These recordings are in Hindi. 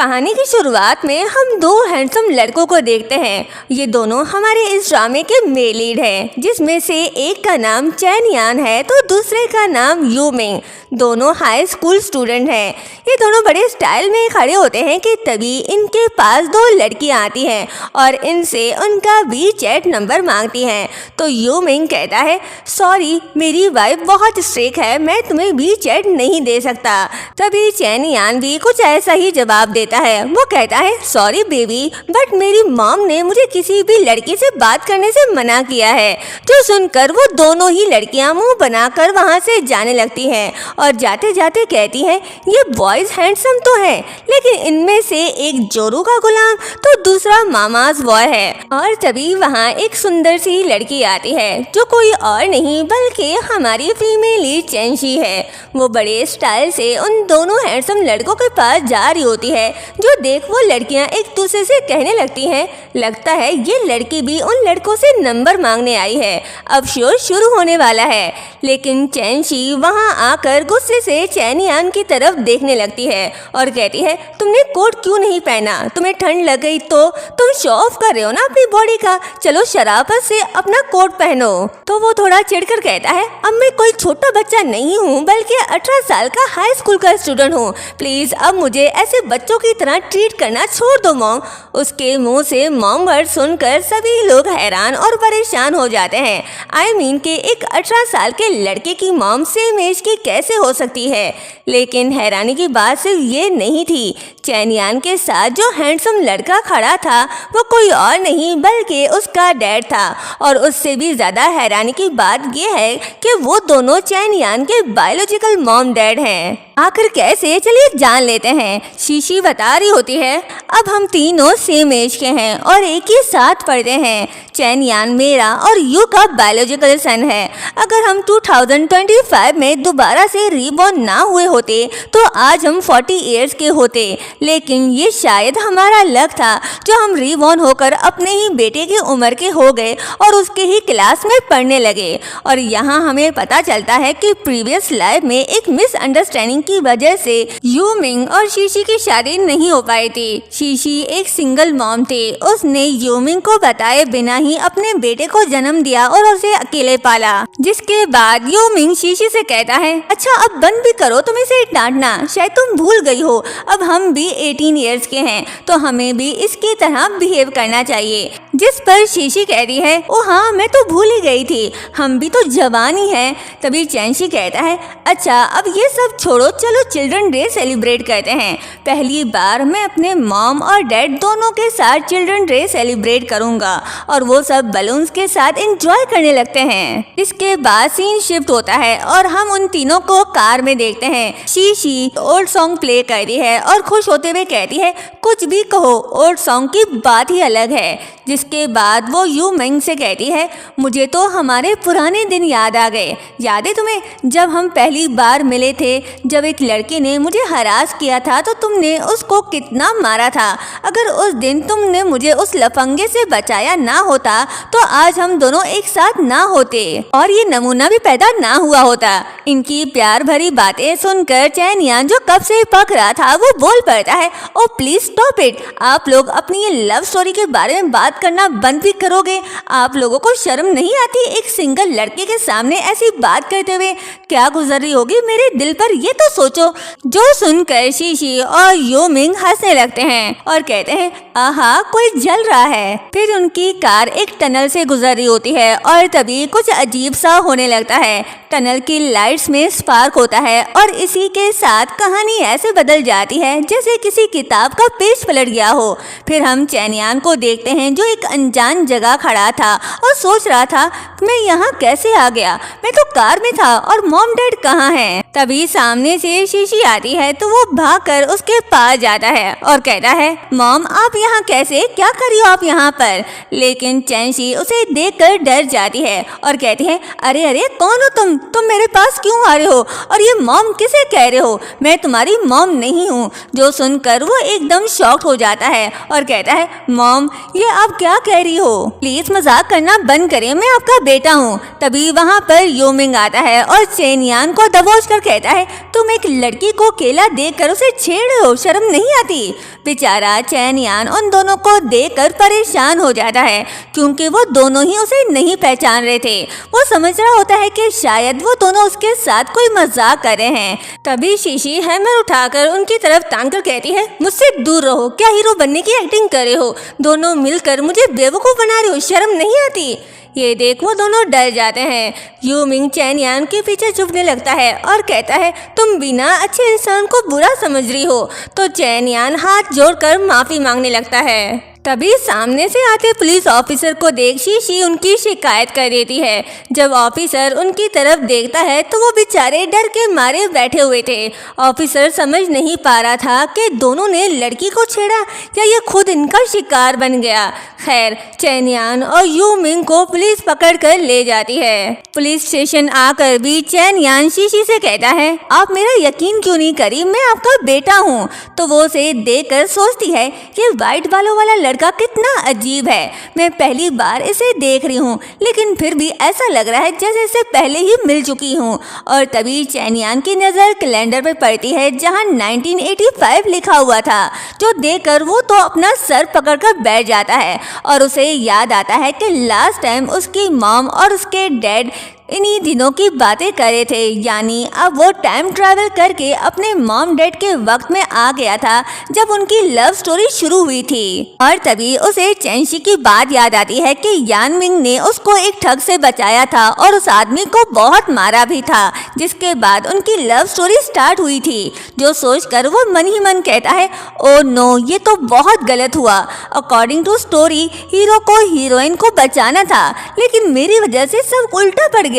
कहानी की शुरुआत में हम दो हैंडसम लड़कों को देखते हैं। ये दोनों हमारे इस ड्रामे के मेन लीड हैं, जिसमें से एक का नाम चैन यान है तो दूसरे का नाम यू मिंग। दोनों हाई स्कूल स्टूडेंट हैं। ये दोनों बड़े स्टाइल में खड़े होते हैं कि तभी इनके पास दो लड़कियां आती हैं और इनसे उनका वीचैट नंबर मांगती हैं। तो यू मिंग कहता है, सॉरी मेरी वाइफ बहुत स्ट्रिक्ट है, मैं तुम्हें वीचैट नहीं दे सकता। तभी चैन यान भी कुछ ऐसा ही जवाब देता है। वो कहता है, सॉरी बेबी बट मेरी मॉम ने मुझे किसी भी लड़की से बात करने से मना किया है। जो सुनकर वो दोनों ही लड़कियां मुंह बनाकर वहां से जाने लगती हैं और जाते जाते कहती हैं, ये बॉयज हैंडसम तो है लेकिन इनमें से एक जोरू का गुलाम तो दूसरा मामाज बॉय है। और तभी वहाँ एक सुंदर सी लड़की आती है जो कोई और नहीं बल्कि हमारी फीमेल लीड चैनशी है। वो बड़े स्टाइल से उन दोनों हैंडसम लड़कों के पास जा रही होती है, जो देख वो लड़कियां एक दूसरे से कहने लगती हैं, लगता है ये लड़की भी उन लड़कों से नंबर मांगने आई है, अब शो शुरू होने वाला है। लेकिन चैनशी वहां आकर गुस्से से चैन यान की तरफ देखने लगती है और कहती है, तुमने कोट क्यों नहीं पहना? तुम्हें ठंड लग गई तो तुम शो ऑफ कर रहे हो ना अपनी बॉडी का, चलो शराफत से अपना कोट पहनो। तो वो थोड़ा चिढ़कर कहता है, अब मैं कोई छोटा बच्चा नहीं हूँ बल्कि 18 साल का हाई स्कूल का स्टूडेंट हूँ, प्लीज अब मुझे ऐसे बच्चों की तरह ट्रीट करना छोड़ दो मॉम। उसके मुंह से मॉम वर्ड सुनकर सभी लोग हैरान और परेशान हो जाते हैं। आई मीन के एक 18 साल के लड़के की मॉम सेम एज की कैसे हो सकती है? लेकिन हैरानी की बात सिर्फ ये नहीं थी, चैन यान के साथ जो हैंडसम लड़का खड़ा था वो कोई और नहीं बल्कि उसका डैड था। और उससे भी ज्यादा हैरानी की बात ये है कि वो दोनों चैन यान के बायोलॉजिकल मॉम डैड हैं। आखिर कैसे, चलिए जान लेते हैं। शीशी बता रही होती है, अब हम तीनों सेम एज के हैं और एक ही साथ पढ़ते हैं। चैन यान मेरा और यू का बायोलॉजिकल सन है। अगर हम 2025 में दोबारा से रीबॉर्न ना हुए होते तो आज हम 40 इयर्स के होते, लेकिन ये शायद हमारा लक था जो हम रीबॉर्न होकर अपने ही बेटे की उम्र के हो गए और उसके ही क्लास में पढ़ने लगे। और यहाँ हमें पता चलता है कि प्रीवियस लाइफ में एक मिसअंडरस्टैंडिंग की वजह से यू मिंग और शीशी की शादी नहीं हो पाई थी। शीशी एक सिंगल मॉम थी, उसने यू मिंग को बताए बिना ही अपने बेटे को जन्म दिया और उसे अकेले पाला। जिसके बाद यू मिंग शीशी से कहता है, अच्छा अब बंद भी करो तुम इसे डांटना, शायद तुम भूल गई हो अब हम भी 18 इयर्स के हैं तो हमें भी इसकी तरह बिहेव करना चाहिए। जिस पर शीशी कहती है, ओ हाँ मैं तो भूल ही गई थी, हम भी तो जवान ही हैं। तभी चैनशी कहता है, अच्छा अब ये सब छोड़ो, चलो चिल्ड्रन डे सेलिब्रेट करते हैं। पहली बार मैं अपने मॉम और डैड दोनों के साथ चिल्ड्रन डे सेलिब्रेट करूंगा। और वो सब बलून्स के साथ एंजॉय करने लगते हैं। इसके बाद सीन शिफ्ट होता है और हम उन तीनों को कार में देखते हैं। शीशी ओल्ड सॉन्ग प्ले करती है और खुश होते हुए कहती है, कुछ भी कहो ओल्ड सॉन्ग की बात ही अलग है। जिसके बाद वो यू मिंग से कहती है, मुझे तो हमारे पुराने दिन याद आ गए। याद है तुम्हें जब हम पहली बार मिले थे, जब एक लड़के ने मुझे हरास किया था तो तुमने उसको कितना मारा था। अगर उस दिन तुमने मुझे उस लफंगे से बचाया ना होता तो आज हम दोनों एक साथ ना होते और ये नमूना भी पैदा ना हुआ होता। इनकी प्यार भरी बातें सुनकर चैन यान जो कब से पक रहा था वो बोल पड़ता है, ओ प्लीज स्टॉप इट, आप लोग अपनी ये लव स्टोरी के बारे में बात करना बंद भी करोगे? आप लोगों को शर्म नहीं आती एक सिंगल लड़के के सामने ऐसी बात करते हुए? क्या गुजर रही होगी मेरे दिल पर ये तो सोचो। जो सुनकर शीशी और यू मिंग हंसने लगते हैं और कहते हैं, आहा कोई जल रहा है। फिर उनकी कार एक टनल से गुजर रही होती है और तभी कुछ अजीब सा होने लगता है। टनल की लाइट्स में स्पार्क होता है और इसी के साथ कहानी ऐसे बदल जाती है जैसे किसी किताब का पेज पलट गया हो। फिर हम चैन यान को देखते हैं जो एक अनजान जगह खड़ा था और सोच रहा था, मैं यहाँ कैसे आ गया? मैं तो कार में था और मॉम डैड कहाँ हैं? तभी सामने से शीशी आती है तो वो भागकर उसके पास जाता है और कहता है, मॉम आप यहाँ कैसे, क्या कर रही हो आप यहाँ पर? लेकिन चैनशी उसे देखकर डर जाती है और कहती है, अरे अरे कौन हो तुम मेरे पास क्यों आ रहे हो? और ये मॉम किसे कह रहे हो, मैं तुम्हारी मॉम नहीं हूँ। जो सुनकर वो एकदम शॉक्ड हो जाता है और कहता है मॉम ये आप क्या कह रही हो, प्लीज मजाक करना बंद करें, मैं आपका बेटा हूँ। तभी वहाँ पर यूमिंग आता है और चेन यान को दबोच कर कहता है तुम एक लड़की को केला देकर उसे छेड़ रहे हो, शर्म नहीं आती। बेचारा चेन यान उन दोनों को देखकर परेशान हो जाता है क्योंकि वो दोनों ही उसे नहीं पहचान रहे थे। वो समझ रहा होता है कि शायद वो दोनों उसके साथ कोई मजाक कर रहे हैं। तभी शीशी हैमर उठाकर उनकी तरफ तान कर कहती है मुझसे दूर रहो, क्या हीरो बनने की एक्टिंग कर रहे हो, दोनों मिलकर मुझे बेवकूफ बना रहे हो, शर्म नहीं आती। ये देख वो दोनों डर जाते हैं। यूमिंग चेन यान के पीछे छुपने लगता है और कहता है तुम बिना अच्छे इंसान को बुरा समझ रही हो। तो चेन यान हाथ जोड़कर माफी मांगने लगता है। तभी सामने से आते पुलिस ऑफिसर को देख शीशी उनकी शिकायत कर देती है। जब ऑफिसर उनकी तरफ देखता है तो वो बेचारे डर के मारे बैठे हुए थे। ऑफिसर समझ नहीं पा रहा था कि दोनों ने लड़की को छेड़ा या ये खुद इनका शिकार बन गया। खैर चेन यान और यूमिंग को पुलिस पकड़ कर ले जाती है। पुलिस स्टेशन आकर भी चेन यान शीशी से कहता है आप मेरा यकीन क्यों नहीं करी, मैं आपका बेटा हूँ। तो वो उसे देखकर सोचती है ये वाइट बालों वाला लड़का कितना अजीब है, मैं पहली बार इसे देख रही हूँ लेकिन फिर भी ऐसा लग रहा है जैसे इसे पहले ही मिल चुकी हूँ। और तभी चेन यान की नज़र कैलेंडर पर पड़ती है जहाँ 1985 लिखा हुआ था, जो देखकर वो तो अपना सर पकड़कर बैठ जाता है और उसे याद आता है कि लास्ट टाइम उसकी मॉम और उसके डैड इन्हीं दिनों की बातें कर रहे थे, यानी अब वो टाइम ट्रैवल करके अपने मॉम डैड के वक्त में आ गया था जब उनकी लव स्टोरी शुरू हुई थी। और तभी उसे चेंशी की बात याद आती है कि यान मिंग ने उसको एक ठग से बचाया था और उस आदमी को बहुत मारा भी था, जिसके बाद उनकी लव स्टोरी स्टार्ट हुई थी। जो सोचकर वो मन ही मन कहता है ओ नो ये तो बहुत गलत हुआ। अकॉर्डिंग टू स्टोरी हीरो को हीरोइन को बचाना था लेकिन मेरी वजह से सब उल्टा पड़ गया।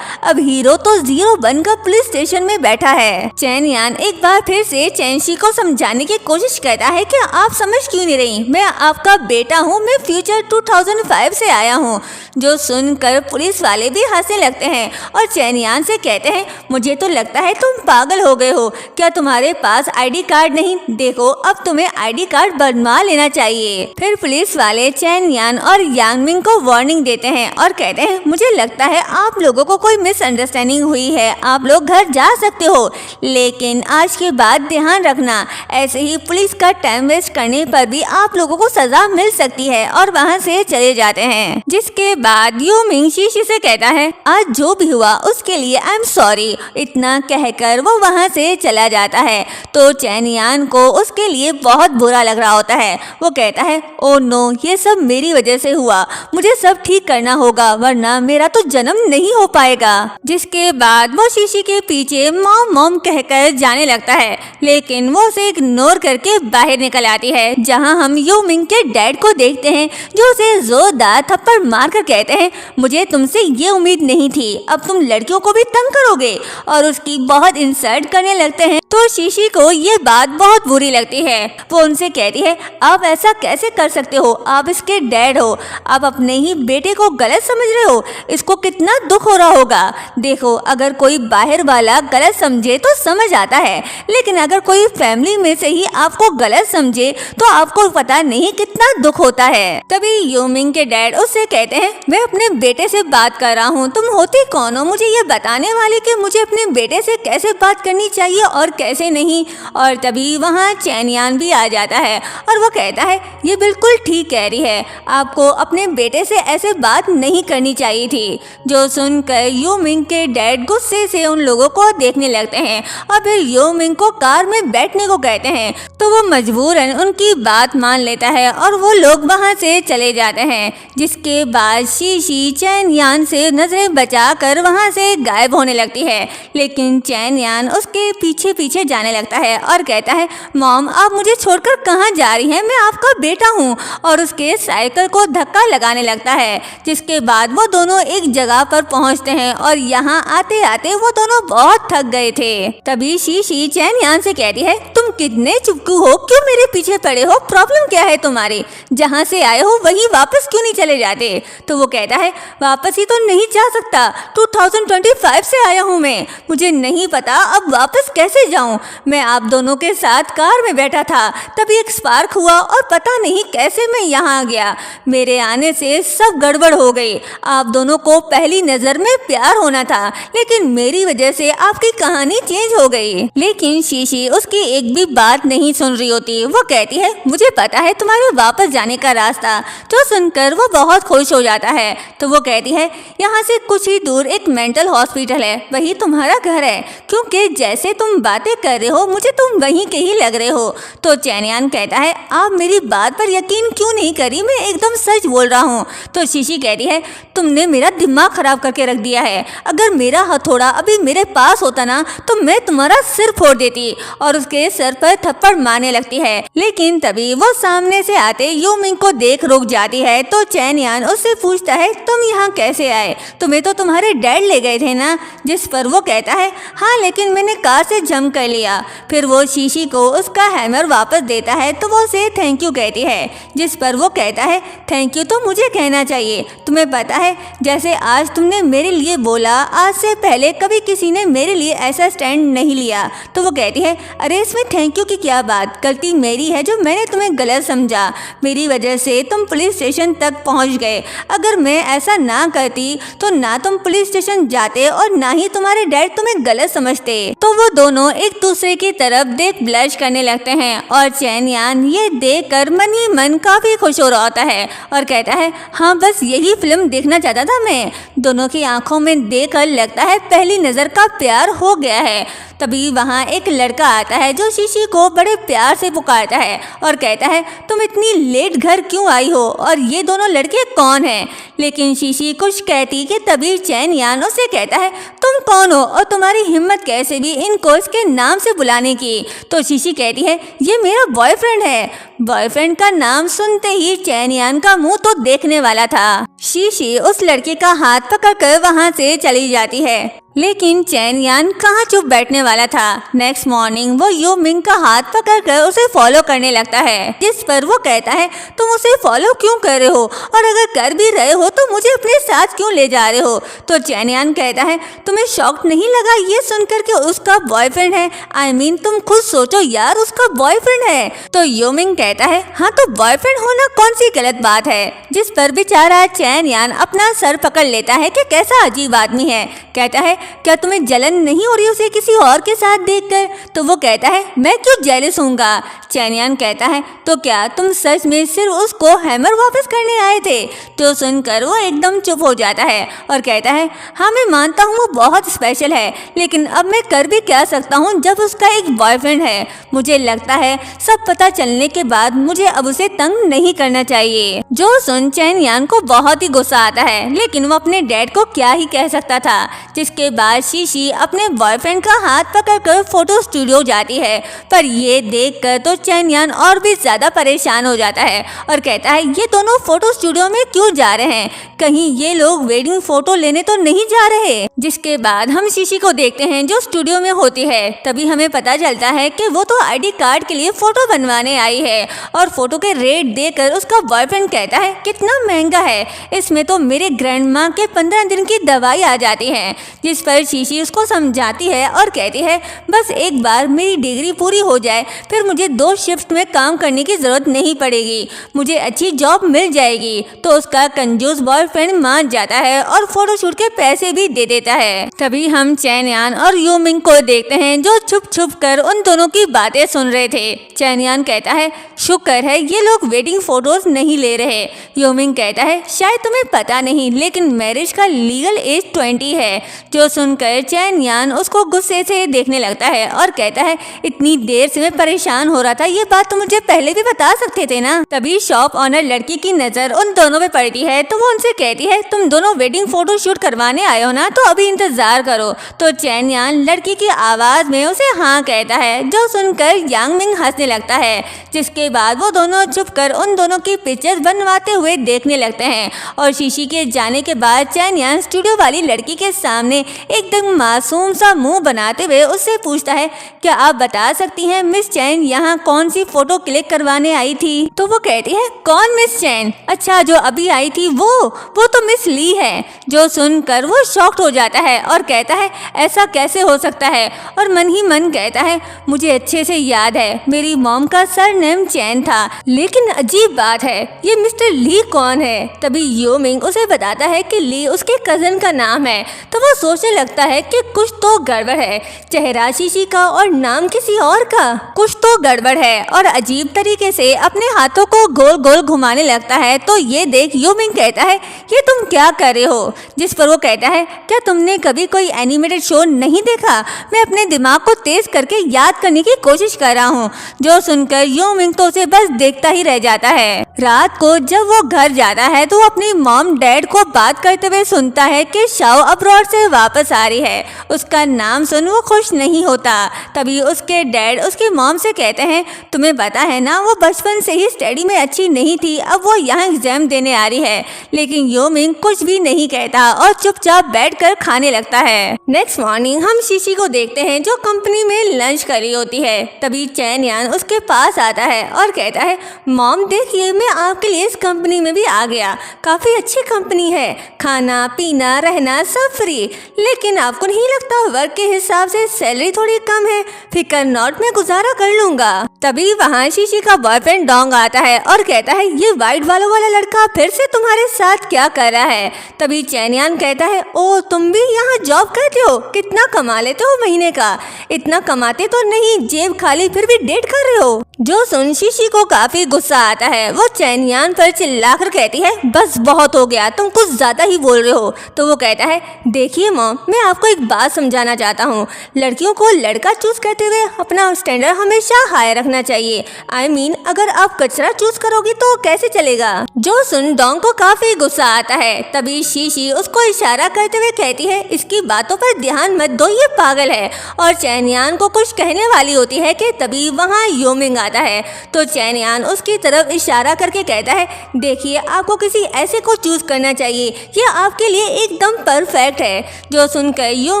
अब हीरो तो जीरो बनकर पुलिस स्टेशन में बैठा है। चेन यान एक बार फिर से चेंशी को समझाने की कोशिश करता है कि आप समझ क्यों नहीं रही, मैं आपका बेटा हूँ, मैं फ्यूचर 2005 से आया हूँ। जो सुनकर पुलिस वाले भी हंसने लगते हैं और चेन यान से कहते हैं मुझे तो लगता है तुम पागल हो गए हो, क्या तुम्हारे पास आईडी कार्ड नहीं, देखो अब तुम्हें आईडी कार्ड बनवा लेना चाहिए। फिर पुलिस वाले चेन यान और यांग मिंग को वार्निंग देते हैं और कहते हैं मुझे लगता है आप लोगों को कोई मिसअंडरस्टैंडिंग हुई है, आप लोग घर जा सकते हो, लेकिन आज के बाद ध्यान रखना ऐसे ही पुलिस का टाइम वेस्ट करने पर भी आप लोगों को सजा मिल सकती है। और वहाँ से चले जाते हैं। जिसके बाद यूमिंग शीशी से कहता है आज जो भी हुआ उसके लिए आई एम सॉरी। इतना कहकर वो वहाँ से चला जाता है। तो चेन यान को उसके लिए बहुत बुरा लग रहा होता है। वो कहता है ओ नो ये सब मेरी वजह से हुआ, मुझे सब ठीक करना होगा वरना मेरा तो जन्म नहीं हो पाएगा। जिसके बाद वो शीशी के पीछे मॉम मॉम कहकर जाने लगता है लेकिन वो उसे इग्नोर करके बाहर निकल आती है, जहां हम यूमिंग के डैड को देखते हैं जो उसे जोरदार थप्पड़ मारकर कहते हैं मुझे तुमसे ये उम्मीद नहीं थी, अब तुम लड़कियों को भी तंग करोगे, और उसकी बहुत इंसल्ट करने लगते हैं। तो शीशी को ये बात बहुत बुरी लगती है। वो उनसे कहती है आप ऐसा कैसे कर सकते हो, आप इसके डैड हो, आप अपने ही बेटे को गलत समझ रहे हो, इसको कितना दुख हो रहा होगा। देखो अगर कोई बाहर वाला गलत समझे तो समझ आता है, लेकिन अगर कोई फैमिली में से ही आपको गलत समझे तो आपको पता नहीं कितना दुख होता है। तभी यूमिंग के डैड उससे कहते हैं मैं अपने बेटे से बात कर रहा हूँ, तुम होती कौन हो मुझे ये बताने वाले कि मुझे अपने बेटे से कैसे बात करनी चाहिए और कैसे नहीं। और तभी वहाँ चेन यान भी आ जाता है और वो कहता है ये बिल्कुल ठीक कह रही है, आपको अपने बेटे से ऐसे बात नहीं करनी चाहिए थी। जो सुनकर यूमिंग के डैड गुस्से से उन लोगों को देखने लगते हैं और फिर यूमिंग को कार में बैठने को कहते हैं। तो वो मजबूरन उनकी बात मान लेता है और वो लोग वहाँ से चले जाते हैं। जिसके बाद शीशी चेन यान से नजरें बचाकर वहाँ से गायब होने लगती है, लेकिन चेन यान उसके पीछे पीछे जाने लगता है और कहता है मॉम आप मुझे छोड़कर कहाँ जा रही हैं, मैं आपका बेटा हूँ, और उसके साइकिल को धक्का लगाने लगता है। जिसके बाद वो दोनों एक जगह पर पहुँचते हैं और यहाँ आते आते वो दोनों बहुत थक गए थे। तभी शीशी चेन यान से कहती है तुम कितने चुपकू हो, क्यों मेरे पीछे पड़े हो, प्रॉब्लम क्या है तुम्हारी, जहाँ से आए हो वहीं वापस क्यों नहीं चले जाते। तो वो कहता है वापस ही तो नहीं जा सकता, 2025 से आया हूँ मैं, मुझे नहीं पता अब वापस कैसे जाऊँ। मैं आप दोनों के साथ कार में बैठा था, तभी एक स्पार्क हुआ और पता नहीं कैसे मैं यहाँ आ गया। मेरे आने से सब गड़बड़ हो गई। आप दोनों को पहली नजर में प्यार होना था, लेकिन मेरी वजह से आपकी कहानी चेंज हो गई। लेकिन शीशी उसकी एक भी बात नहीं सुन रही होती। वो कहती है मुझे पता है तुम्हारे वापस जाने का रास्ता। जो सुनकर वो बहुत खुश हो जाता है। तो वो कहती है यहाँ से कुछ ही दूर एक मेंटल हॉस्पिटल है, वही तुम्हारा घर है, क्योंकि जैसे तुम बातें कर रहे हो मुझे तुम वहीं के ही लग रहे हो। तो चैनियान कहता है आप मेरी बात पर यकीन क्यों नहीं करी, मैं एकदम सच बोल रहा हूँ। तो शीशी कहती है तुमने मेरा दिमाग खराब करके रख दिया है, अगर मेरा हथौड़ा अभी मेरे पास होता ना तो मैं तुम्हारा सिर फोड़ देती। और उसके सर पर थप्पड़ मारने लगती है। लेकिन तभी वो सामने से आते यूमिंग को देख रुक जाती है। तो चैनियान उससे पूछता है तुम यहाँ कैसे आए, तुम्हें तो तुम्हारे डैड ले गए थे ना। जिस पर वो कहता है हाँ लेकिन मैंने कार से जंप कर लिया। फिर वो शीशी को उसका हैमर वापस देता है तो वो उसे थैंक यू कहती है। जिस पर वो कहता है थैंक यू तो मुझे कहना चाहिए, तुम्हें पता है जैसे आज तुमने मेरे लिए बोला, आज से पहले कभी किसी ने मेरे लिए ऐसा स्टैंड नहीं लिया। तो वो कहती है अरे इसमें थैंक यू की क्या बात, गलती मेरी है जो मैंने तुम्हें गलत समझा, मेरी वजह से तुम पुलिस स्टेशन तक पहुंच गए। अगर मैं ऐसा ना करती तो ना तुम पुलिस स्टेशन जाते और ना ही तुम्हारे डैड तुम्हें गलत समझते। तो वो दोनों एक दूसरे की तरफ देख ब्लश करने लगते हैं और चैनियान ये देख कर मन ही मन काफी खुश हो रहा होता है और कहता है हाँ बस यही फिल्म देखना चाहता था मैं। दोनों की आंखों में देखकर लगता है पहली नजर का प्यार हो गया है। तभी वहाँ एक लड़का आता है जो शीशी को बड़े प्यार से पुकारता है और कहता है तुम इतनी लेट घर क्यों आई हो और ये दोनों लड़के कौन हैं। लेकिन शीशी कुछ कहती कि तभी चैनियान उसे कहता है तुम कौन हो और तुम्हारी हिम्मत कैसे भी इनको इसके नाम से बुलाने की। तो शीशी कहती है ये मेरा बॉयफ्रेंड है। बॉयफ्रेंड का नाम सुनते ही चैनियान का मुंह तो देखने वाला था। शीशी उस लड़के का हाथ पकड़कर वहाँ से चली जाती है। लेकिन चैनियान कहाँ चुप बैठने वाला था। नेक्स्ट मॉर्निंग वो यूमिंग का हाथ पकड़कर उसे फॉलो करने लगता है। जिस पर वो कहता है तुम उसे फॉलो क्यों कर रहे हो और अगर कर भी रहे हो तो मुझे अपने साथ क्यों ले जा रहे हो। तो चैनियान कहता है तुम्हें शॉक नहीं लगा ये सुनकर कि उसका बॉयफ्रेंड है, I mean, तुम खुद सोचो यार उसका बॉयफ्रेंड है। तो यूमिंग कहता है हाँ तो बॉयफ्रेंड होना कौन सी गलत बात है। जिस पर बेचारा चैनियान अपना सर पकड़ लेता है कि कैसा अजीब आदमी है। कहता है क्या तुम्हें जलन नहीं हो रही उसे किसी और के साथ देखकर। तो वो कहता है मैं क्यों जेलस होऊंगा। चैनियान कहता है तो क्या तुम सच में सिर्फ उसको हैमर वापस करने आए थे। तो सुनकर वो एकदम चुप हो जाता है और कहता है हाँ मैं मानता हूँ वो बहुत स्पेशल है, लेकिन अब मैं कर भी क्या सकता हूँ जब उसका एक बॉयफ्रेंड है। मुझे लगता है सब पता चलने के बाद मुझे अब उसे तंग नहीं करना चाहिए। जो सुन चैनियान को बहुत ही गुस्सा आता है, लेकिन वो अपने डैड को क्या ही कह सकता था। जिसके बाद शीशी अपने बॉयफ्रेंड का हाथ पकड़कर फोटो स्टूडियो जाती है। पर ये देखकर तो चैनियान और भी ज्यादा परेशान हो जाता है और कहता है ये दोनों फोटो स्टूडियो में क्यों जा रहे हैं, कहीं ये लोग वेडिंग फोटो लेने तो नहीं जा रहे। जिसके बाद हम शीशी को देखते हैं जो स्टूडियो में होती है। तभी हमें पता चलता है कि वो तो आईडी कार्ड के लिए फोटो बनवाने आई है और फोटो के रेट देकर उसका बॉयफ्रेंड कहता है कितना महंगा है, इसमें तो मेरे ग्रैंड माँ के 15 दिन की दवाई आ जाती है। जिस पर शीशी उसको समझाती है और कहती है बस एक बार मेरी डिग्री पूरी हो जाए फिर मुझे 2 शिफ्ट में काम करने की जरूरत नहीं पड़ेगी, मुझे अच्छी जॉब मिल जाएगी। तो उसका कंजूस बॉयफ्रेंड मान जाता है और फोटोशूट के पैसे भी दे देता है। तभी हम चैनियान और यूमिंग को देखते हैं जो छुप छुप कर उन दोनों की बातें सुन रहे थे। चैनियान कहता है शुक्र है ये लोग वेडिंग फोटोज नहीं ले रहे। यूमिंग कहता है शायद तुम्हें पता नहीं लेकिन मैरिज का लीगल एज 20 है। जो सुनकर चैनियान उसको गुस्से से देखने लगता है और कहता है इतनी देर से मैं परेशान हो रहा था, ये बात तो मुझे पहले भी बता सकते थे ना। तभी शॉप ऑनर लड़की की नजर उन दोनों पे पड़ती है तो वो उनसे कहती है तुम दोनों वेडिंग फोटो शूट करवाने आए हो ना, तो अभी इंतजार करो। तो चैनियान लड़की की आवाज में उसे हाँ कहता है। जो सुनकर यांगमिंग हंसने लगता है। जिसके बाद वो दोनों चुप कर उन दोनों की पिक्चर्स बनवाते हुए देखने लगते हैं और शीशी के जाने के बाद चैनियान स्टूडियो वाली लड़की के सामने एकदम मासूम सा मुंह बनाते हुए उससे पूछता है, क्या आप बता सकती हैं मिस चैन यहाँ कौन सी फोटो क्लिक करवाने आई थी? तो वो कहती है, कौन मिस चैन? अच्छा, जो अभी आई थी वो तो मिस ली है। जो सुनकर वो शॉक्ड हो जाता है और कहता है, ऐसा कैसे हो सकता है? और मन ही मन कहता है, मुझे अच्छे से याद है मेरी मॉम का सरनेम चैन था, लेकिन अजीब बात है, ये मिस्टर ली कौन है? तभी यो मिंग उसे बताता है कि ली उसके कजन का नाम है। तो वो सोचने लगता है कि कुछ तो गड़बड़ है, चेहरा शीशी का और नाम किसी और का, कुछ तो गड़बड़ है। और अजीब तरीके से अपने हाथों को गोल गोल घुमाने लगता है। तो ये देख यो मिंग कहता है, ये तुम क्या कर रहे हो? जिस पर वो कहता है, क्या तुमने कभी कोई एनिमेटेड शो नहीं देखा? मैं अपने दिमाग को तेज करके याद करने की कोशिश कर रहा हूँ। जो सुनकर यो मिंग तो उसे बस देखता ही रह जाता है। रात को जब वो घर जाता है तो अपनी मॉम डैड को बात करते हुए सुनता है कि शाओ अब्रॉड से वापस आ रही है। उसका नाम सुन वो खुश नहीं होता। तभी उसके डैड उसकी मॉम से कहते हैं, तुम्हें पता है ना वो बचपन से ही स्टडी में अच्छी नहीं थी, अब वो यहाँ एग्जाम देने आ रही है। लेकिन यो मिंग कुछ भी नहीं कहता और चुपचाप बैठकर खाने लगता है। नेक्स्ट मॉर्निंग हम शीशी को देखते हैं जो कंपनी में लंच कर रही होती है। तभी चैन यान उसके पास आता है और कहता है, मॉम देखिए मैं आपके लिए इस कंपनी में भी आ गया, काफी अच्छी कंपनी है, खाना पीना रहना सब फ्री, लेकिन आपको नहीं लगता वर्क के हिसाब से सैलरी थोड़ी कम है? फिकर नॉट में गुजारा कर लूंगा। तभी वहाँ शीशी का बॉयफ्रेंड डोंग आता है और कहता है, ये व्हाइट बालों वाला लड़का फिर से तुम्हारे साथ क्या कर रहा है? तभी चैन यान कहता है, ओ तुम भी यहाँ जॉब करते हो, कितना कमा लेते हो महीने का? इतना कमाते तो नहीं, जेब खाली फिर भी डेट कर रहे हो। जो सुन शीशी को काफी गुस्सा आता है। वो चैन यान पर चिल्लाकर कहती है, बस बहुत हो गया, तुम कुछ ज्यादा ही बोल रहे हो। तो वो कहता है, देखिए मॉम, मैं आपको एक बात समझाना चाहता हूँ, लड़कियों को लड़का चूज करते हुए अपना स्टैंडर्ड हमेशा हाई रखना चाहिए। I mean, अगर आप कचरा चूज करोगी तो कैसे चलेगा? जो सुन डोंग को काफी गुस्सा आता है। तभी शीशी उसको इशारा करते हुए कहती है, इसकी बातों पर ध्यान मत दो, ये पागल है। और चैन यान को कुछ कहने वाली होती है कि तभी वहाँ यो मिंग आता है। तो चैन यान उसकी तरफ इशारा करके कहता है, देखिए आपको किसी ऐसे को चूज करना चाहिए, ये आपके लिए एकदम परफेक्ट है। जो सुनकर यो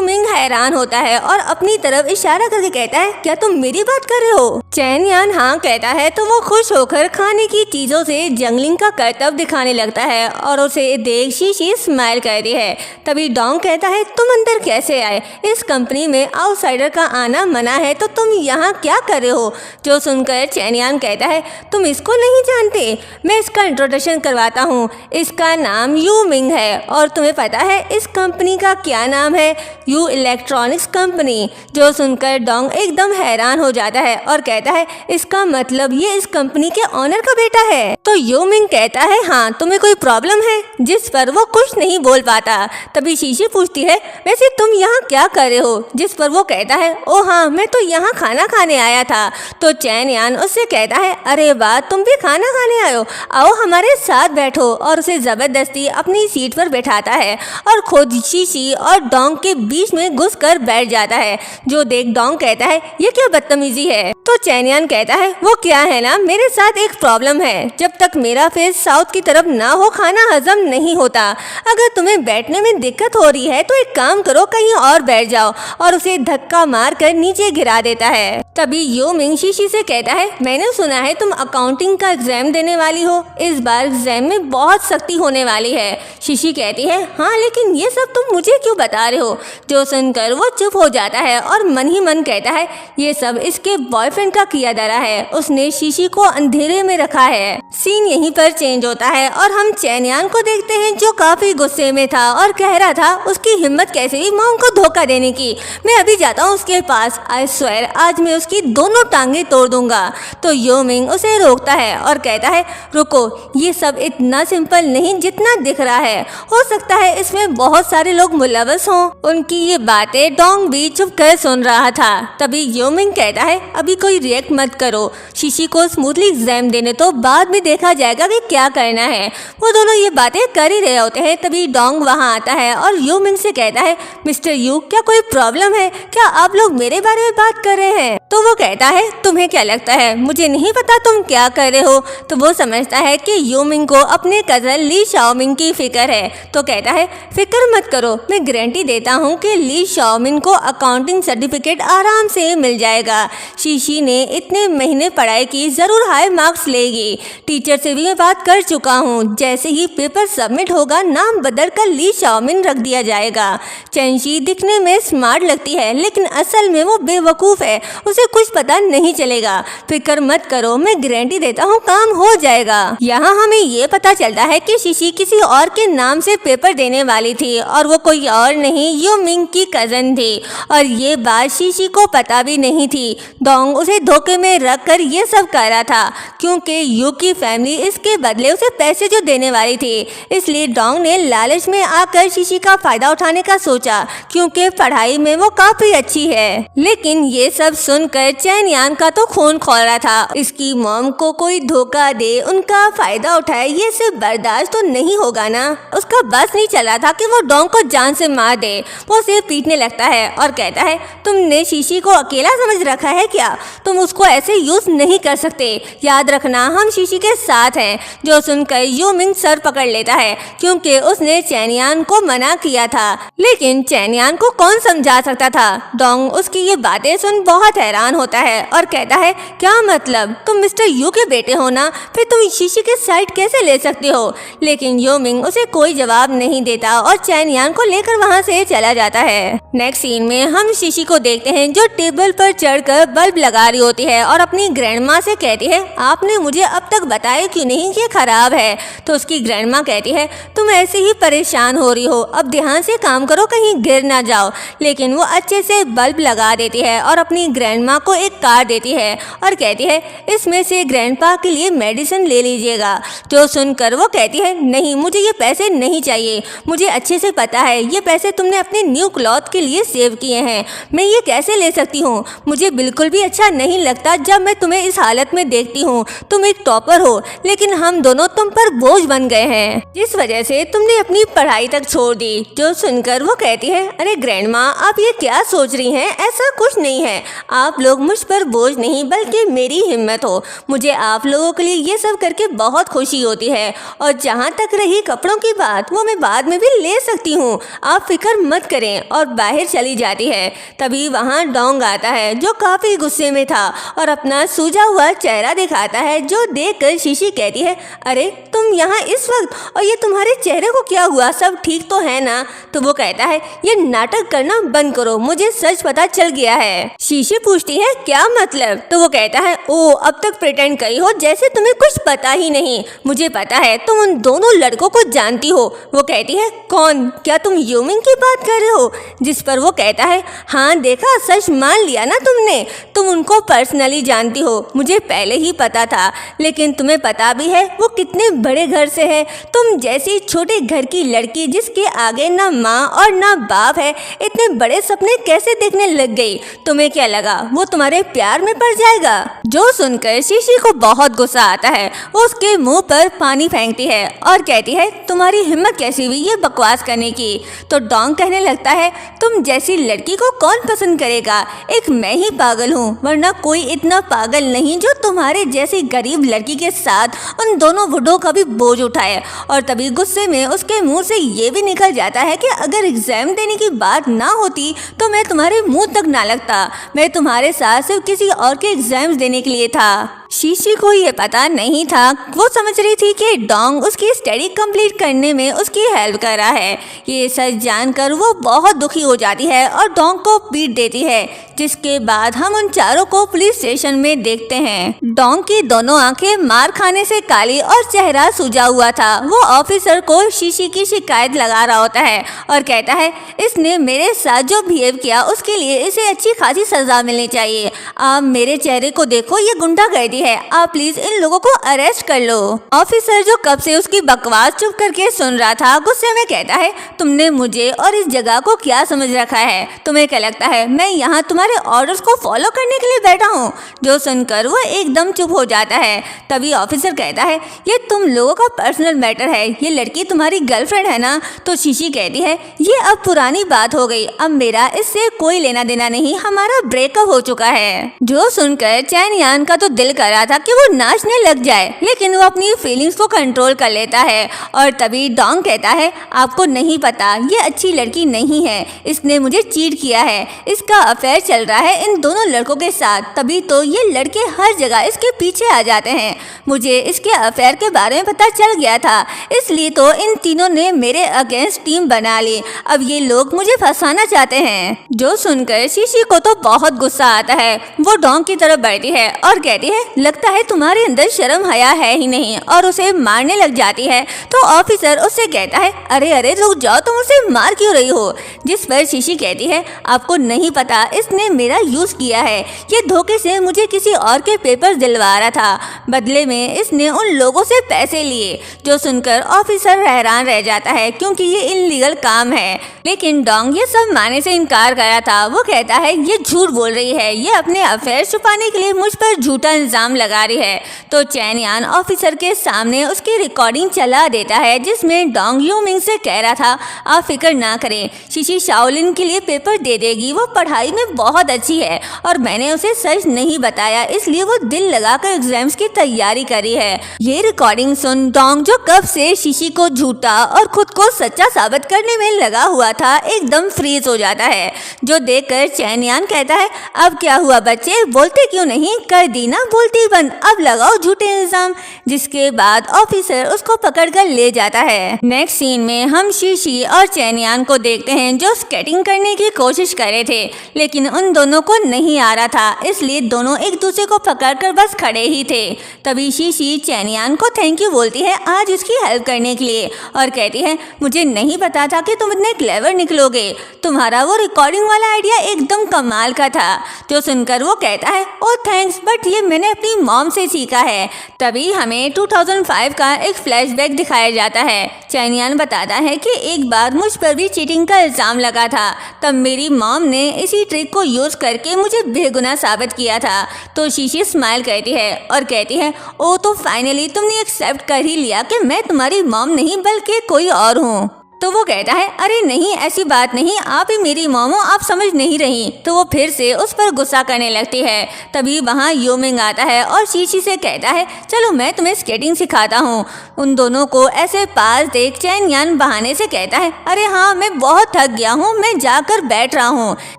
मिंग हैरान होता है और अपनी तरफ इशारा करके कहता है, क्या तुम मेरी बात कर रहे हो? चैन यान हाँ कहता है तो वो खुश होकर खाने की चीजों से जंगलिंग का करतब दिखाने लगता है और उसे देख शीशी स्माइल करती है। तभी डोंग कहता है, तुम अंदर कैसे आए? इस कंपनी में आउटसाइडर का आना मना है, तो तुम यहाँ क्या कर रहे हो? जो सुनकर चैन यान कहता है, तुम इसको नहीं जानते, मैं इसका इंट्रोडक्शन करवाता हूँ, इसका नाम यू मिंग है। और तुम्हें पता है इस कंपनी का क्या नाम है? You electronics company. जो सुनकर डोंग एकदम हैरान हो जाता है और कहता है, इसका मतलब ये इस कंपनी के ऑनर का बेटा है? तो यू मिंग कहता है, हाँ, तुम्हें कोई प्रॉब्लम है? जिस पर वो कुछ नहीं बोल पाता। तभी शीशी पूछती है, वैसे तुम यहाँ क्या कर रहे हो? जिस पर वो कहता है, ओ हाँ, मैं तो यहाँ खाना खाने आया था। तो चैन यान उससे कहता है, अरे वाह, तुम भी खाना खाने आए हो, आओ हमारे साथ बैठो। और उसे जबरदस्ती अपनी सीट पर बैठाता है और खुद शीशी और डोंग के बीच में घुस कर बैठ जाता है। जो देख डोंग कहता है, ये क्या बदतमीजी है? तो चैन यान कहता है, वो क्या है ना, मेरे साथ एक प्रॉब्लम है, जब तक मेरा फेस साउथ की तरफ ना हो खाना हजम नहीं होता। अगर तुम्हें बैठने में दिक्कत हो रही है तो एक काम करो, कहीं और बैठ जाओ। और उसे धक्का मार कर नीचे गिरा देता है। तभी यो मिंग शीशी से कहता है, मैंने सुना है तुम अकाउंटिंग का एग्जाम देने वाली हो, इस बार एग्जाम में बहुत सख्ती होने वाली है। शीशी कहती है, हाँ, लेकिन ये सब तुम मुझे क्यों बता रहे हो? जो सुनकर वो चुप हो जाता है और मन ही मन कहता है, ये सब इसके बॉयफ्रेंड का किया धरा है, उसने शीशी को अंधेरे में रखा है। सीन यहीं पर चेंज होता है और हम चैन यान को देखते हैं जो काफी गुस्से में था और कह रहा था उसकी हिम्मत कैसे हुई मॉम को धोखा देने की। मैं अभी जाता हूँ उसके पास, आई स्वेयर आज मैं उसकी दोनों टांगे तोड़ दूंगा। तो यो मिंग उसे रोकता है और कहता है, रुको, ये सब इतना सिंपल नहीं जितना दिख रहा है, हो सकता है इसमें बहुत सारे लोग मुलव्वस हों। उनकी ये बातें डोंग भी चुप कर सुन रहा था। तभी यो मिंग कहता है, अभी कोई रिएक्ट मत करो, शीशी को स्मूथली एग्जाम देने तो बाद में देखा जाएगा कि क्या करना है। वो दोनों ये बातें कर ही रहे होते हैं। तभी डोंग वहाँ आता है और यो मिंग से कहता है, मिस्टर यू, क्या कोई प्रॉब्लम है? क्या आप लोग मेरे बारे में बात कर रहे हैं? तो वो कहता है तुम्हें क्या लगता है मुझे नहीं पता तुम क्या कर रहे हो। तो वो समझता है कि यूमिंग को अपने कजन ली शाओमिंग की फिक्र है। तो कहता है फिक्र मत करो, मैं गारंटी देता हूँ कि ली शाओमिंग को अकाउंटिंग सर्टिफिकेट आराम से मिल जाएगा। शीशी ने इतने महीने पढ़ाई की, जरूर हाई मार्क्स लेगी। टीचर से भी मैं बात कर चुका हूँ, जैसे ही पेपर सबमिट होगा नाम बदल कर ली शाओमिंग रख दिया जाएगा। चेंशी दिखने में स्मार्ट लगती है लेकिन असल में वो बेवकूफ़ है, उसे कुछ पता नहीं चलेगा। फिक्र मत करो, मैं गारंटी देता हूँ काम हो जाएगा। यहाँ हमें ये पता चलता है कि शीशी किसी और के नाम से पेपर देने वाली थी और वो कोई और नहीं यूमिंग की कजन थी और ये बात शीशी को पता भी नहीं थी। डोंग उसे धोखे में रख कर ये सब कर रहा था क्योंकि यू की फैमिली इसके बदले उसे पैसे जो देने वाली थी, इसलिए डोंग ने लालच में आकर शीशी का फायदा उठाने का सोचा क्योंकि पढ़ाई में वो काफी अच्छी है। लेकिन ये सब सुनकर चैन यान का तो खून खौल रहा था। इसकी मॉम को कोई धोखा दे, उनका फायदा उठाए, ये सब बर्दाश्त तो नहीं होगा ना। उसका बस नहीं चला था कि वो डोंग को जान से मार दे। वो उसे पीटने लगता है और कहता है तुमने शीशी को अकेला समझ रखा है क्या? तुम उसको ऐसे यूज नहीं कर सकते, याद रखना हम शीशी के साथ हैं। जो सुनकर यूमिंग सर पकड़ लेता है क्योंकि उसने चैनियान को मना किया था, लेकिन चैनियान को कौन समझा सकता था। डोंग उसकी ये बातें सुन बहुत हैरान होता है और कहता है क्या मतलब, तुम मिस्टर यू के बेटे हो ना, फिर तुम शीशी के साइड कैसे ले सकते हो? लेकिन यूमिंग उसे कोई जवाब नहीं देता और चैनियान को लेकर वहाँ से चला जाता है। नेक्स्ट सीन में हम शीशी को देखते हैं जो टेबल पर चढ़कर बल्ब लगा रही होती है और अपनी ग्रैंडमा से कहती है आपने मुझे अब तक बताया क्यों नहीं कि खराब है? तो उसकी ग्रैंडमा कहती है तुम ऐसे ही परेशान हो रही हो, अब ध्यान से काम करो कहीं गिर ना जाओ। लेकिन वो अच्छे से बल्ब लगा देती है और अपनी ग्रैंडमा को एक कार्ड देती है और कहती है इसमें से ग्रैंडपा के लिए मेडिसिन ले लीजिएगा। जो सुनकर वो कहती है नहीं, मुझे ये पैसे नहीं चाहिए, मुझे अच्छे से पता है ये पैसे तुमने अपने न्यू क्लॉथ के लिए सेव किए हैं, मैं ये कैसे ले सकती हूँ? मुझे बिल्कुल भी अच्छा नहीं लगता जब मैं तुम्हें इस हालत में देखती हूँ। तुम एक टॉपर हो लेकिन हम दोनों तुम पर बोझ बन गए हैं, जिस वजह से तुमने अपनी पढ़ाई तक छोड़ दी। जो सुनकर वो कहती है अरे ग्रैंडमा आप ये क्या सोच रही हैं, ऐसा कुछ नहीं है, आप लोग मुझ पर बोझ नहीं बल्कि मेरी हिम्मत हो। मुझे आप लोगों के लिए ये सब करके बहुत खुशी होती है और जहाँ तक रही कपड़ों की बात वो मैं बाद में भी ले सकती हूँ, आप फिक्र मत करें। और बाहर चली जाती है। तभी वहाँ डोंग आता है जो काफी गुस्से में था और अपना सूजा हुआ चेहरा दिखाता है, जो देखकर शीशी कहती है अरे तुम यहाँ इस वक्त, और ये तुम्हारे चेहरे को क्या हुआ, सब ठीक तो है ना? तो वो कहता है ये नाटक करना बंद करो, मुझे सच पता चल गया है। शीशी पूछती है क्या मतलब? तो वो कहता है ओ अब तक प्रिटेंड करी हो जैसे तुम्हें कुछ पता ही नहीं, मुझे पता है तुम उन दोनों लड़कों को जानती हो। वो कहती है कौन, क्या तुम यूमिंग की बात कर रहे हो? जिस पर वो कहता है हाँ देखा, सच मान लिया ना तुमने, तुम उनको पर्सनली जानती हो, मुझे पहले ही पता था। लेकिन तुम्हें पता भी है वो कितने बड़े घर से है, तुम जैसी छोटे घर की लड़की जिसके आगे ना माँ और ना बाप है, इतने बड़े सपने कैसे देखने लग गई? तुम्हें क्या लगा वो तुम्हारे प्यार में पड़ जाएगा? जो सुनकर शीशी को बहुत गुस्सा आता है, वो उसके मुंह पर पानी फेंकती है और कहती है तुम्हारी हिम्मत कैसी हुई ये बकवास करने की? तो डोंग कहने लगता है तुम जैसी लड़की को कौन पसंद करेगा, एक मैं ही पागल हूँ, वरना कोई इतना पागल नहीं जो तुम्हारे जैसी गरीब लड़की के साथ उन दोनों बुढ़ों का भी बोझ उठाए। और तभी गुस्से में उसके मुंह से ये भी निकल जाता है कि अगर एग्जाम देने की बात ना होती तो मैं तुम्हारे मुंह तक ना लगता, मैं तुम्हारे साथ सिर्फ किसी और के एग्जाम्स देने के लिए था। शीशी को ये पता नहीं था, वो समझ रही थी कि डोंग उसकी स्टडी कंप्लीट करने में उसकी हेल्प कर रहा है। ये सच जानकर वो बहुत दुखी हो जाती है और डोंग को पीट देती है, जिसके बाद हम उन चारों को पुलिस स्टेशन में देखते हैं। डोंग की दोनों आंखें मार खाने से काली और चेहरा सूजा हुआ था। वो ऑफिसर को शीशी की शिकायत लगा रहा होता है और कहता है इसने मेरे साथ जो बिहेव किया उसके लिए इसे अच्छी खासी सजा मिलनी चाहिए। आप मेरे चेहरे को देखो, ये गुंडागर्दी है, आप प्लीज इन लोगों को अरेस्ट कर लो। ऑफिसर जो कब से उसकी बकवास चुप करके सुन रहा था, गुस्से में कहता है तुमने मुझे और इस जगह को क्या समझ रखा है? तुम्हें क्या लगता है मैं यहाँ तुम्हारी तुम्हारे ऑर्डर्स को फॉलो करने के लिए बैठा हूँ। जो सुनकर वो एकदम चुप हो जाता है। तभी ऑफिसर कहता है ये तुम लोगों का पर्सनल मैटर है, ये लड़की तुम्हारी गर्लफ्रेंड है ना। तो शीशी कहती है ये अब पुरानी बात हो गई, अब मेरा इससे कोई लेना देना नहीं, हमारा ब्रेकअप हो चुका है। जो सुनकर चैन यान का तो दिल कर रहा था कि वो नाचने लग जाए, लेकिन वो अपनी फीलिंग्स को कंट्रोल कर लेता है। और तभी डोंग कहता है आपको नहीं पता, ये अच्छी लड़की नहीं है, इसने मुझे चीट किया है, इसका अफेयर चल रहा है इन दोनों लड़कों के साथ, तभी तो ये लड़के हर जगह इसके पीछे आ जाते हैं। मुझे इसके अफेयर के बारे में पता चल गया था, इसलिए तो इन तीनों ने मेरे अगेंस्ट टीम बना ली, अब ये लोग मुझे फंसाना चाहते हैं। जो सुनकर शीशी को तो बहुत गुस्सा आता है। वो डोंग की तरफ बढ़ती है और कहती है लगता है तुम्हारे अंदर शर्म हया है ही नहीं, और उसे मारने लग जाती है। तो ऑफिसर उससे कहता है अरे अरे रुक जाओ, तुम उसे मार क्यों रही हो। जिस पर शीशी कहती है आपको नहीं पता, इसने मेरा यूज किया है, ये धोखे से मुझे किसी और के पेपर दिलवा रहा था, बदले में इसने उन लोगों से पैसे लिए। जो सुनकर ऑफिसर हैरान रह जाता है क्योंकि ये इनलीगल काम है, लेकिन डोंग ये सब मानने से इनकार कर रहा था। वो कहता है ये झूठ बोल रही है, ये अपने अफेयर छुपाने के लिए मुझ पर झूठा इल्जाम लगा रही है। तो चैन यान ऑफिसर के सामने उसकी रिकॉर्डिंग चला देता है जिसमें डोंग यू मिंग से कह रहा था आप फिक्र ना करें, शीशी शाओलिन के लिए पेपर दे देगी, वो पढ़ाई में बहुत अच्छी है और मैंने उसे सच नहीं बताया, इसलिए वो दिल लगाकर एग्जाम्स की तैयारी करी है। ये रिकॉर्डिंग सुन डोंग जो कब से शीशी को झूठा और खुद को सच्चा साबित करने में लगा हुआ था एकदम फ्रीज हो जाता है। जो देखकर चैन यान कहता है अब क्या हुआ बच्चे, बोलते क्यों नहीं, कर दी ना बोलती बंद, अब लगाओ झूठे इल्जाम। जिसके बाद ऑफिसर उसको पकड़कर ले जाता है। नेक्स्ट सीन में हम शीशी और चैन यान को देखते हैं जो स्केटिंग करने की कोशिश कर रहे थे, लेकिन उन दोनों को नहीं आ रहा था, इसलिए दोनों एक दूसरे को पकड़कर बस खड़े ही थे। तभी शीशी चैन यान को थैंक यू बोलती है आज उसकी हेल्प करने के लिए, और कहती है मुझे नहीं पता था कि तुम इतने क्लेवर निकलोगे, तुम्हारा वो रिकॉर्डिंग वाला आइडिया एकदम कमाल का था। जो सुनकर वो कहता है ओ थैंक्स, बट ये मैंने अपनी मॉम से सीखा है। तभी हमें 2005 का एक फ्लैशबैक दिखाया जाता है। चैन यान बताता है कि एक बार मुझ पर भी चीटिंग का इल्जाम लगा था, तब मेरी मॉम ने इसी ट्रिक को यूज करके मुझे बेगुनाह साबित किया था। तो शीशी स्माइल करती है और कहती है ओ तो फाइनली तुमने एक्सेप्ट कर ही लिया कि मैं तुम्हारी मॉम नहीं बल्कि कोई और हूँ। तो वो कहता है अरे नहीं ऐसी बात नहीं, आप ही मेरी मॉम हो, आप समझ नहीं रही। तो वो फिर से उस पर गुस्सा करने लगती है। तभी वहाँ यू मिंग आता है और शीशी से कहता है चलो मैं तुम्हें स्केटिंग सिखाता हूँ। उन दोनों को ऐसे पास देख चैन यान बहाने से कहता है अरे हाँ मैं बहुत थक गया हूँ, मैं जाकर बैठ रहा हूँ।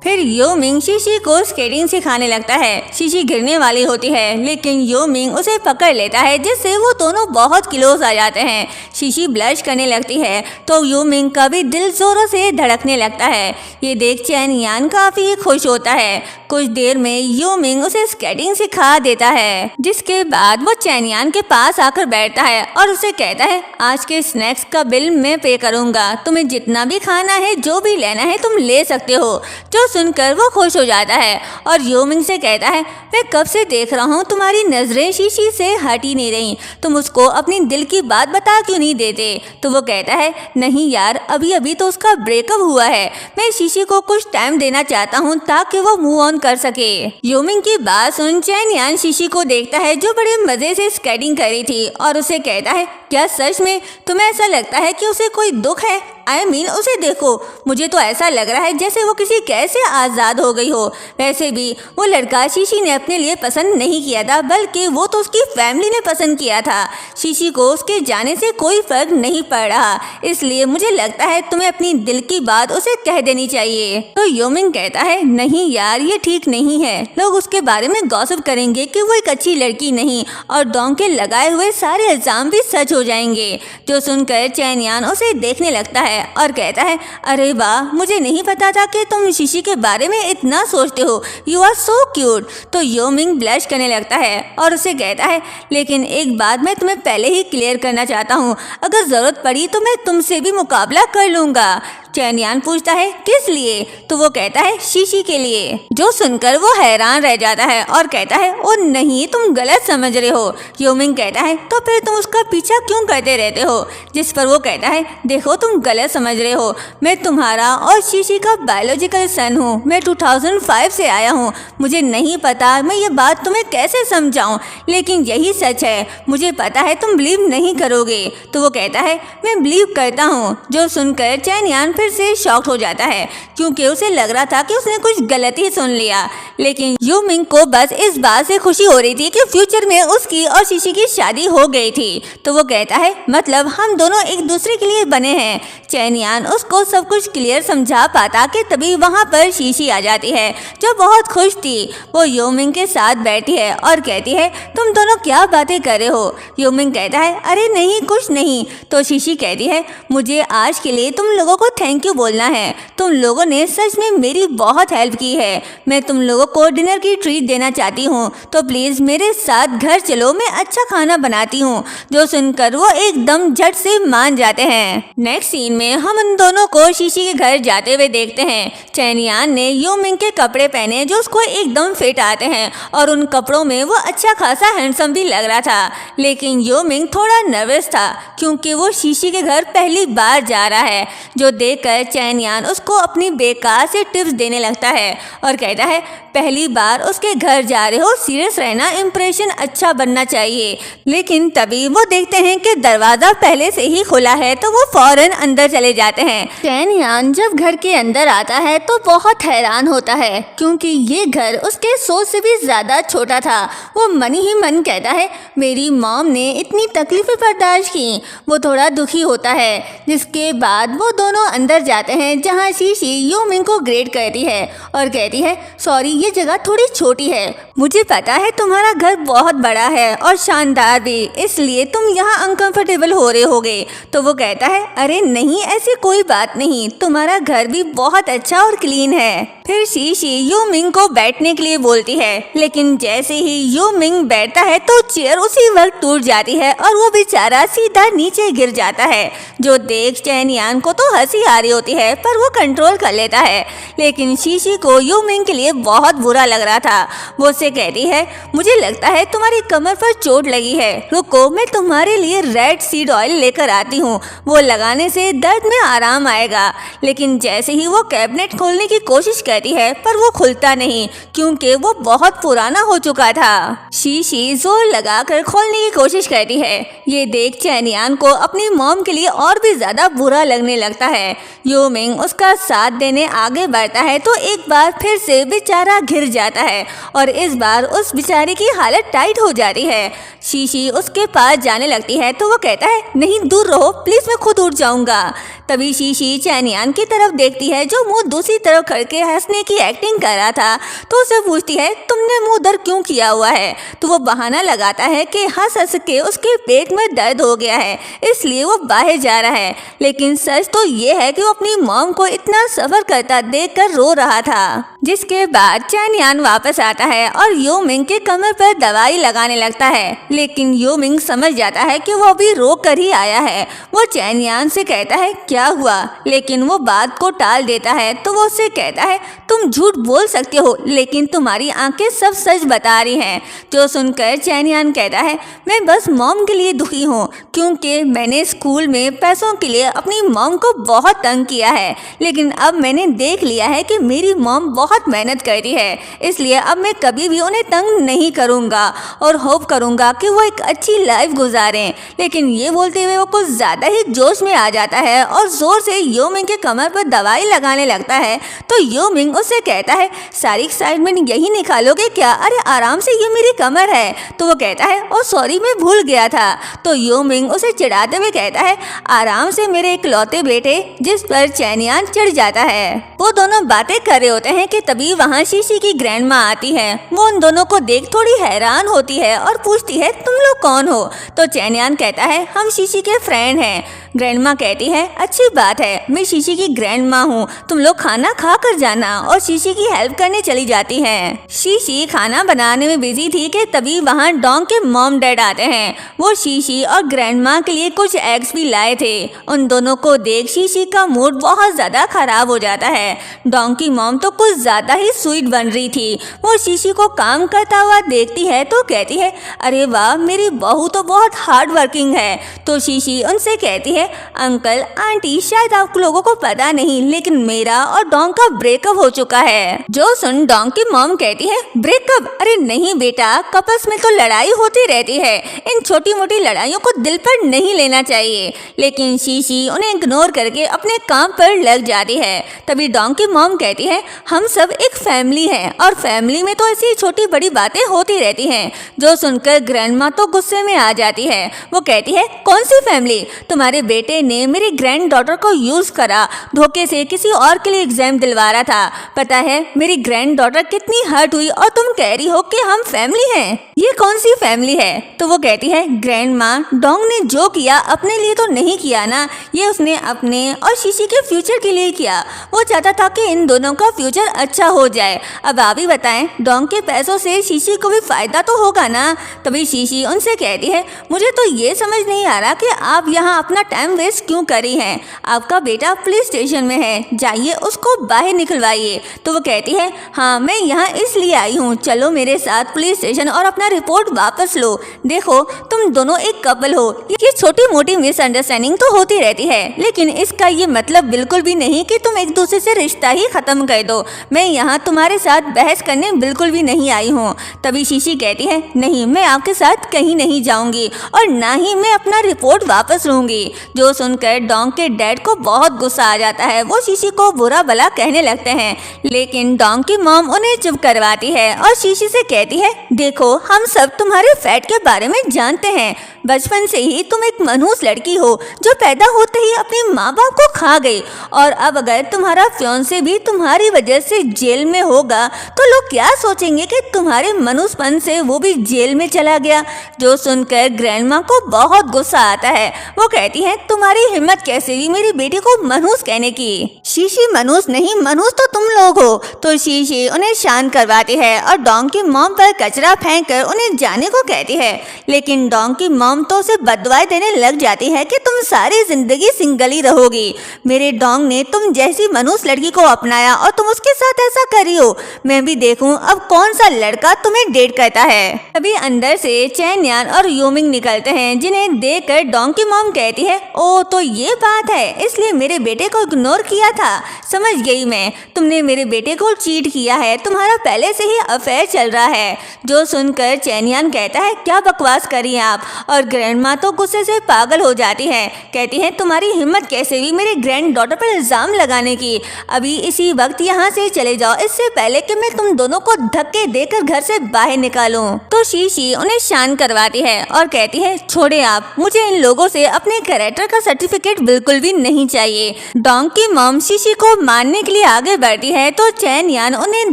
फिर यो मिंग शीशी को स्केटिंग सिखाने लगता है। शीशी गिरने वाली होती है, लेकिन यो मिंग उसे पकड़ लेता है जिससे वो दोनों बहुत क्लोज आ जाते हैं। शीशी ब्लश करने लगती है तो यो मिंग का भी दिल जोरों से धड़कने लगता है। ये देख चैन यान काफी खुश होता है। कुछ देर में यो मिंग उसे स्केटिंग सिखा देता है, जिसके बाद वो चैन यान के पास आकर बैठता है और उसे कहता है आज के स्नैक्स का बिल मैं पे करूंगा, तुम्हें जितना भी खाना है जो भी लेना है तुम ले सकते हो। जो सुनकर वो खुश हो जाता है और यो मिंग से कहता है मैं कब से देख रहा हूँ तुम्हारी नजरें शीशी से हट ही नहीं रही, तुम उसको अपनी दिल की बात बता क्यों नहीं देते। तो वो कहता है नहीं यार अभी अभी तो उसका ब्रेकअप हुआ है, मैं शीशी को कुछ टाइम देना चाहता हूँ ताकि वो मूव ऑन कर सके। यो मिंग की बात सुन चैन यान शीशी को देखता है जो बड़े मजे से स्केटिंग करी थी और उसे कहता है क्या सच में तुम्हें ऐसा लगता है कि उसे कोई दुख है। I mean, उसे देखो, मुझे तो ऐसा लग रहा है जैसे वो किसी कैसे आज़ाद हो गई हो। वैसे भी वो लड़का शीशी ने अपने लिए पसंद नहीं किया था, बल्कि वो तो उसकी फैमिली ने पसंद किया था। शीशी को उसके जाने से कोई फर्क नहीं पड़ रहा, इसलिए मुझे लगता है तुम्हें अपनी दिल की बात उसे कह देनी चाहिए। तो यो मिंग कहता है नहीं यार ये ठीक नहीं है, लोग उसके बारे में गॉसिप करेंगे कि वो एक अच्छी लड़की नहीं और डोंग के लगाए हुए सारे इल्जाम भी सच हो जाएंगे। जो सुनकर चैन यान उसे देखने लगता है और कहता है अरे वाह मुझे नहीं पता था कि तुम शीशी के बारे में इतना सोचते हो, यू आर सो क्यूट। तो यो मिंग ब्लश करने लगता है और उसे कहता है लेकिन एक बात मैं तुम्हें पहले ही क्लियर करना चाहता हूँ, अगर जरूरत पड़ी तो मैं तुमसे भी मुकाबला कर लूँगा। चैनियान पूछता है किस लिए, तो वो कहता है शीशी के लिए। जो सुनकर वो हैरान रह जाता है और कहता है ओ नहीं, तुम गलत समझ रहे हो। यूमिंग कहता है तो फिर तुम उसका पीछा क्यों करते रहते हो, जिस पर वो कहता है देखो तुम गलत समझ रहे हो, मैं तुम्हारा और शीशी का बायोलॉजिकल सन हूँ। मैं 2005 से आया हूँ, मुझे नहीं पता मैं ये बात तुम्हें कैसे समझाऊं, लेकिन यही सच है। मुझे पता है तुम बिलीव नहीं करोगे। तो वो कहता है मैं बिलीव करता हूँ। जो सुनकर चैनियान फिर से शॉक्ड हो जाता है, क्योंकि उसे लग रहा था कि उसने कुछ गलती सुन लिया। लेकिन यूमिंग को बस इस बात से खुशी हो रही थी कि फ्यूचर में उसकी और शीशी की शादी हो गई थी। तो वो कहता है मतलब हम दोनों एक दूसरे के लिए बने हैं। चैनियान उसको सब कुछ क्लियर समझा पाता कि तभी वहाँ पर शीशी आ जाती है, जो बहुत खुश थी। वो यूमिंग के साथ बैठी है और कहती है तुम दोनों क्या बातें कर रहे हो। यूमिंग कहता है अरे नहीं कुछ नहीं। तो शीशी कहती है मुझे आज के लिए तुम लोगों को थैंक यू बोलना है। तुम लोगों ने सच में मेरी बहुत हेल्प की है। मैं तुम लोगों को डिनर की ट्रीट देना चाहती हूँ, तो प्लीज मेरे साथ घर चलो, मैं अच्छा खाना बनाती हूँ। जो सुनकर वो एकदम झट से मान जाते हैं। नेक्स्ट सीन में हम उन दोनों को शीशी के घर जाते हुए देखते हैं। चैनियान ने यूमिंग के कपड़े पहने जो उसको एकदम फिट आते हैं और उन कपड़ों में वो अच्छा खासा हैंडसम भी लग रहा था। लेकिन यूमिंग थोड़ा नर्वस था क्योंकि वो शीशी के घर पहली बार जा रहा है। जो देखकर चैनियान उसको अपनी बेकार से टिप्स देने लगता है और कहता है पहली बार उसके घर जा रहे हो, सीरियस रहना, इंप्रेशन अच्छा बनना चाहिए। लेकिन तभी वो देखते हैं कि दरवाजा पहले से ही खुला है, तो वो फौरन अंदर चले जाते हैं। चैनियान जब घर के अंदर आता है तो बहुत हैरान होता है क्योंकि ये घर उसके सोच से भी ज्यादा छोटा था। वो मन ही मन कहता है मेरी मॉम ने इतनी तकलीफें बर्दाश्त की। वो थोड़ा दुखी होता है, जिसके बाद वो दोनों अंदर जाते हैं जहाँ शीशी यूमिंग को ग्रेट करती है और कहती है सॉरी ये जगह थोड़ी छोटी है, मुझे पता है तुम्हारा घर बहुत बड़ा है और शानदार भी, इसलिए तुम यहाँ अनकंफर्टेबल हो रहे होगे। तो वो कहता है अरे नहीं ऐसी कोई बात नहीं, तुम्हारा घर भी बहुत अच्छा और क्लीन है। फिर शीशी यूमिंग को बैठने के लिए बोलती है, लेकिन जैसे ही यूमिंग बैठता है तो चेयर उसी वक्त टूट जाती है और वो बेचारा सीधा नीचे गिर जाता है। जो देख चैनियान को तो हंसी आ रही होती है, पर वो कंट्रोल कर लेता है। लेकिन शीशी को यूमिंग के लिए बहुत बुरा लग रहा था। वो उससे कहती है मुझे लगता है तुम्हारी कमर पर चोट लगी है, रुको मैं तुम्हारे लिए रेड सीड ऑयल लेकर आती हूँ, वो लगाने से दर्द में आराम आएगा। लेकिन जैसे ही वो कैबिनेट खोलने की कोशिश करती है, पर वो खुलता नहीं क्योंकि वो बहुत पुराना हो चुका था। शीशी जोर लगाकर खोलने की कोशिश करती है। ये देख चैनियान को अपनी मॉम के लिए और भी ज्यादा बुरा लगने लगता है। यूमिंग उसका साथ देने आगे बढ़ता है तो एक बार फिर से बेचारा घिर जाता है और इस बार उस बेचारे की हालत टाइट हो जाती है। शीशी उसके पास जाने लगती है तो वो कहता है नहीं दूर रहो प्लीज, मैं खुद उठ जाऊंगा। तभी शीशी चैनियान की तरफ देखती है जो मुंह दूसरी तरफ करके हंसने की एक्टिंग कर रहा था, तो उसे पूछती है तुमने मुंह उधर क्यों किया हुआ है। तो वो बहाना लगाता है कि हंस हंस के उसके पेट में दर्द हो गया है, इसलिए वो बाहर जा रहा है। लेकिन सच तो ये है कि वो अपनी मॉम को इतना सफर करता देखकर रो रहा था। जिसके बाद चैनियान वापस आता है और यूमिंग के कमर पर दवाई लगाने लगता है, लेकिन यूमिंग समझ जाता है कि वो अभी रो कर ही आया है। वो चैनियान से कहता है क्या हुआ, लेकिन वो बात को टाल देता है। तो वो उससे कहता है तुम झूठ बोल सकते हो, लेकिन तुम्हारी आंखें सब सच बता रही हैं। जो सुनकर चैनियान कहता है मैं बस मॉम के लिए दुखी हूँ, क्योंकि मैंने स्कूल में पैसों के लिए अपनी मॉम को बहुत तंग किया है, लेकिन अब मैंने देख लिया है कि मेरी मॉम बहुत मेहनत करती है, इसलिए अब मैं कभी भी उन्हें तंग नहीं करूँगा और होप करूँगा कि वो एक अच्छी लाइफ गुजारें। लेकिन ये बोलते हुए वो कुछ ज़्यादा ही जोश में आ जाता है और जोर से यूमिंग के कमर पर दवाई लगाने लगता है। तो यूमिंग उससे कहता है सारी एक्साइटमेंट यही निकालोगे क्या, अरे आराम से, ये मेरी कमर है। तो वो कहता है ओ सॉरी मैं भूल गया था। तो यूमिंग उसे चिढ़ाते हुए कहता है आराम से मेरे इकलौते बेटे, जिस पर चैनियान चिढ़ जाता है। वो दोनों बातें कर रहे होते हैं कि तभी वहाँ शीशी की ग्रैंडमा आती है। वो उन दोनों को देख थोड़ी हैरान होती है और पूछती है तुम लोग कौन हो। तो चैनियान कहता है हम शीशी के फ्रेंड हैं। ग्रैंडमा कहती है अच्छी बात है, मैं शीशी की ग्रैंडमा हूँ, तुम लोग खाना खा कर जाना, और शीशी की हेल्प करने चली जाती है। शीशी खाना बनाने में बिजी थी कि तभी वहाँ डोंग के मॉम डैड आते हैं। वो शीशी और ग्रैंडमा के लिए कुछ एग्स भी लाए थे। उन दोनों को देख शीशी का मूड बहुत ज्यादा खराब हो जाता है। डोंग की मॉम तो कुछ ज्यादा ही स्वीट बन रही थी। वो शीशी को काम करता हुआ देखती है तो कहती है अरे वाह, मेरी बहू तो बहुत हार्ड वर्किंग है। तो शीशी उनसे कहती है अंकल आंटी, शायद आप लोगों को पता नहीं, लेकिन मेरा और डोंग का ब्रेकअप हो चुका है। जो सुन डोंग की मॉम कहती है ब्रेकअप? अरे नहीं बेटा, कपल्स में तो लड़ाई होती रहती है, इन छोटी मोटी लड़ाइयों को दिल पर नहीं लेना चाहिए। लेकिन शीशी उन्हें इग्नोर करके अपने काम पर लग जाती है। तभी डोंग की मॉम कहती है हम सब एक फैमिली हैं और फैमिली में तो ऐसी छोटी बड़ी बातें होती रहती हैं। जो सुनकर ग्रैंडमा तो गुस्से में आ जाती है। वो कहती है कौन सी फैमिली? तुम्हारे बेटे ने मेरी ग्रैंड डॉटर को यूज करा, धोखे से किसी और के लिए एग्जाम दिलवा रहा था। पता है मेरी ग्रैंड डॉटर कितनी हर्ट हुई और तुम कह रही हो कि हम फैमिली हैं। ये कौन सी फैमिली है? तो वो कहती है ग्रैंडमा, डोंग ने जो किया अपने लिए तो नहीं किया ना, ये उसने अपने और शीशी के फ्यूचर के लिए किया। वो चाहता था कि इन दोनों का फ्यूचर अच्छा हो जाए। अब आप ही बताएं, डोंग के पैसों से शीशी को भी फायदा तो होगा ना। तभी शीशी उनसे कहती है मुझे तो ये समझ नहीं आ रहा कि आप यहाँ अपना टाइम वेस्ट क्यों कर रही हैं। आपका बेटा पुलिस स्टेशन में है, जाइए उसको बाहर निकलवाइए। तो वो कहती है हाँ मैं यहाँ इसलिए आई हूँ, चलो मेरे साथ पुलिस स्टेशन और अपना रिपोर्ट वापस लो। देखो तुम दोनों एक कपल हो। ये छोटी मोटी मिसअंडरस्टैंडिंग तो होती रहती है, लेकिन इसका ये मतलब बिल्कुल भी नहीं कि तुम एक दूसरे से रिश्ता ही खत्म कर दो। मैं यहाँ तुम्हारे साथ बहस करने बिल्कुल भी नहीं आई हूँ। तभी शीशी कहती है नहीं, मैं आपके साथ कहीं नहीं जाऊंगी और ना ही मैं अपना रिपोर्ट वापस लूंगी। जो सुनकर डोंग के डैड को बहुत गुस्सा आ जाता है। वो शीशी को बुरा भला कहने लगते हैं, लेकिन डोंग की मॉम उन्हें चुप करवाती है और शीशी से कहती है देखो हम सब तुम्हारे फैट के बारे में जानते हैं। बचपन से ही तुम एक मनहूस लड़की हो जो पैदा होते ही अपने माँ बाप को खा गई, और अब अगर तुम्हारा फियांसे भी तुम्हारी वजह से जेल में होगा तो लोग क्या सोचेंगे कि तुम्हारे मनहूसपन से वो भी जेल में चला गया। जो सुनकर ग्रैंडमा को बहुत गुस्सा आता है। वो कहती है तुम्हारी हिम्मत कैसे हुई मेरी बेटी को मनहूस कहने की? शीशी मनहूस नहीं, मनहूस तो तुम लोग हो। तो शीशी उन्हें शांत करवाती है और डोंग की मॉम पर कचरा फेंक कर उन्हें जाने को कहती है, लेकिन डोंग की मॉम तो उसे बददुआएं देने लग जाती है कि तुम सारी जिंदगी सिंगल ही रहोगी। मेरे डोंग ने तुम जैसी मनहूस लड़की को अपनाया और तुम उसके साथ ऐसा करी हो। मैं भी देखूं अब कौन सा लड़का तुम्हें डेट करता है। अभी अंदर से चैन यान और यूमिंग निकलते हैं, जिन्हें देखकर डोंग की मॉम कहती है ओ तो ये बात है, इसलिए मेरे बेटे को इग्नोर किया था। समझ गई मैं, तुमने मेरे बेटे को चीट किया है, तुम्हारा पहले से ही अफेयर चल रहा है। जो सुनकर चैन यान कहता है क्या बकवास करी आप, और ग्रैंडमा तो गुस्से से पागल हो जाती है। कहती है तुम्हारी हिम्मत कैसे हुई मेरी ग्रैंड डॉटर पर इल्जाम लगाने की? अभी इसी वक्त यहाँ से चले जाओ, इससे पहले कि मैं तुम दोनों को धक्के देकर घर से बाहर निकालूं। तो शीशी उन्हें शांत करवाती है और कहती है छोड़े आप, मुझे इन लोगों से अपने कैरेक्टर का सर्टिफिकेट बिल्कुल भी नहीं चाहिए। डोंग की मॉम शीशी को मारने के लिए आगे बढ़ती है तो चैन यान उन्हें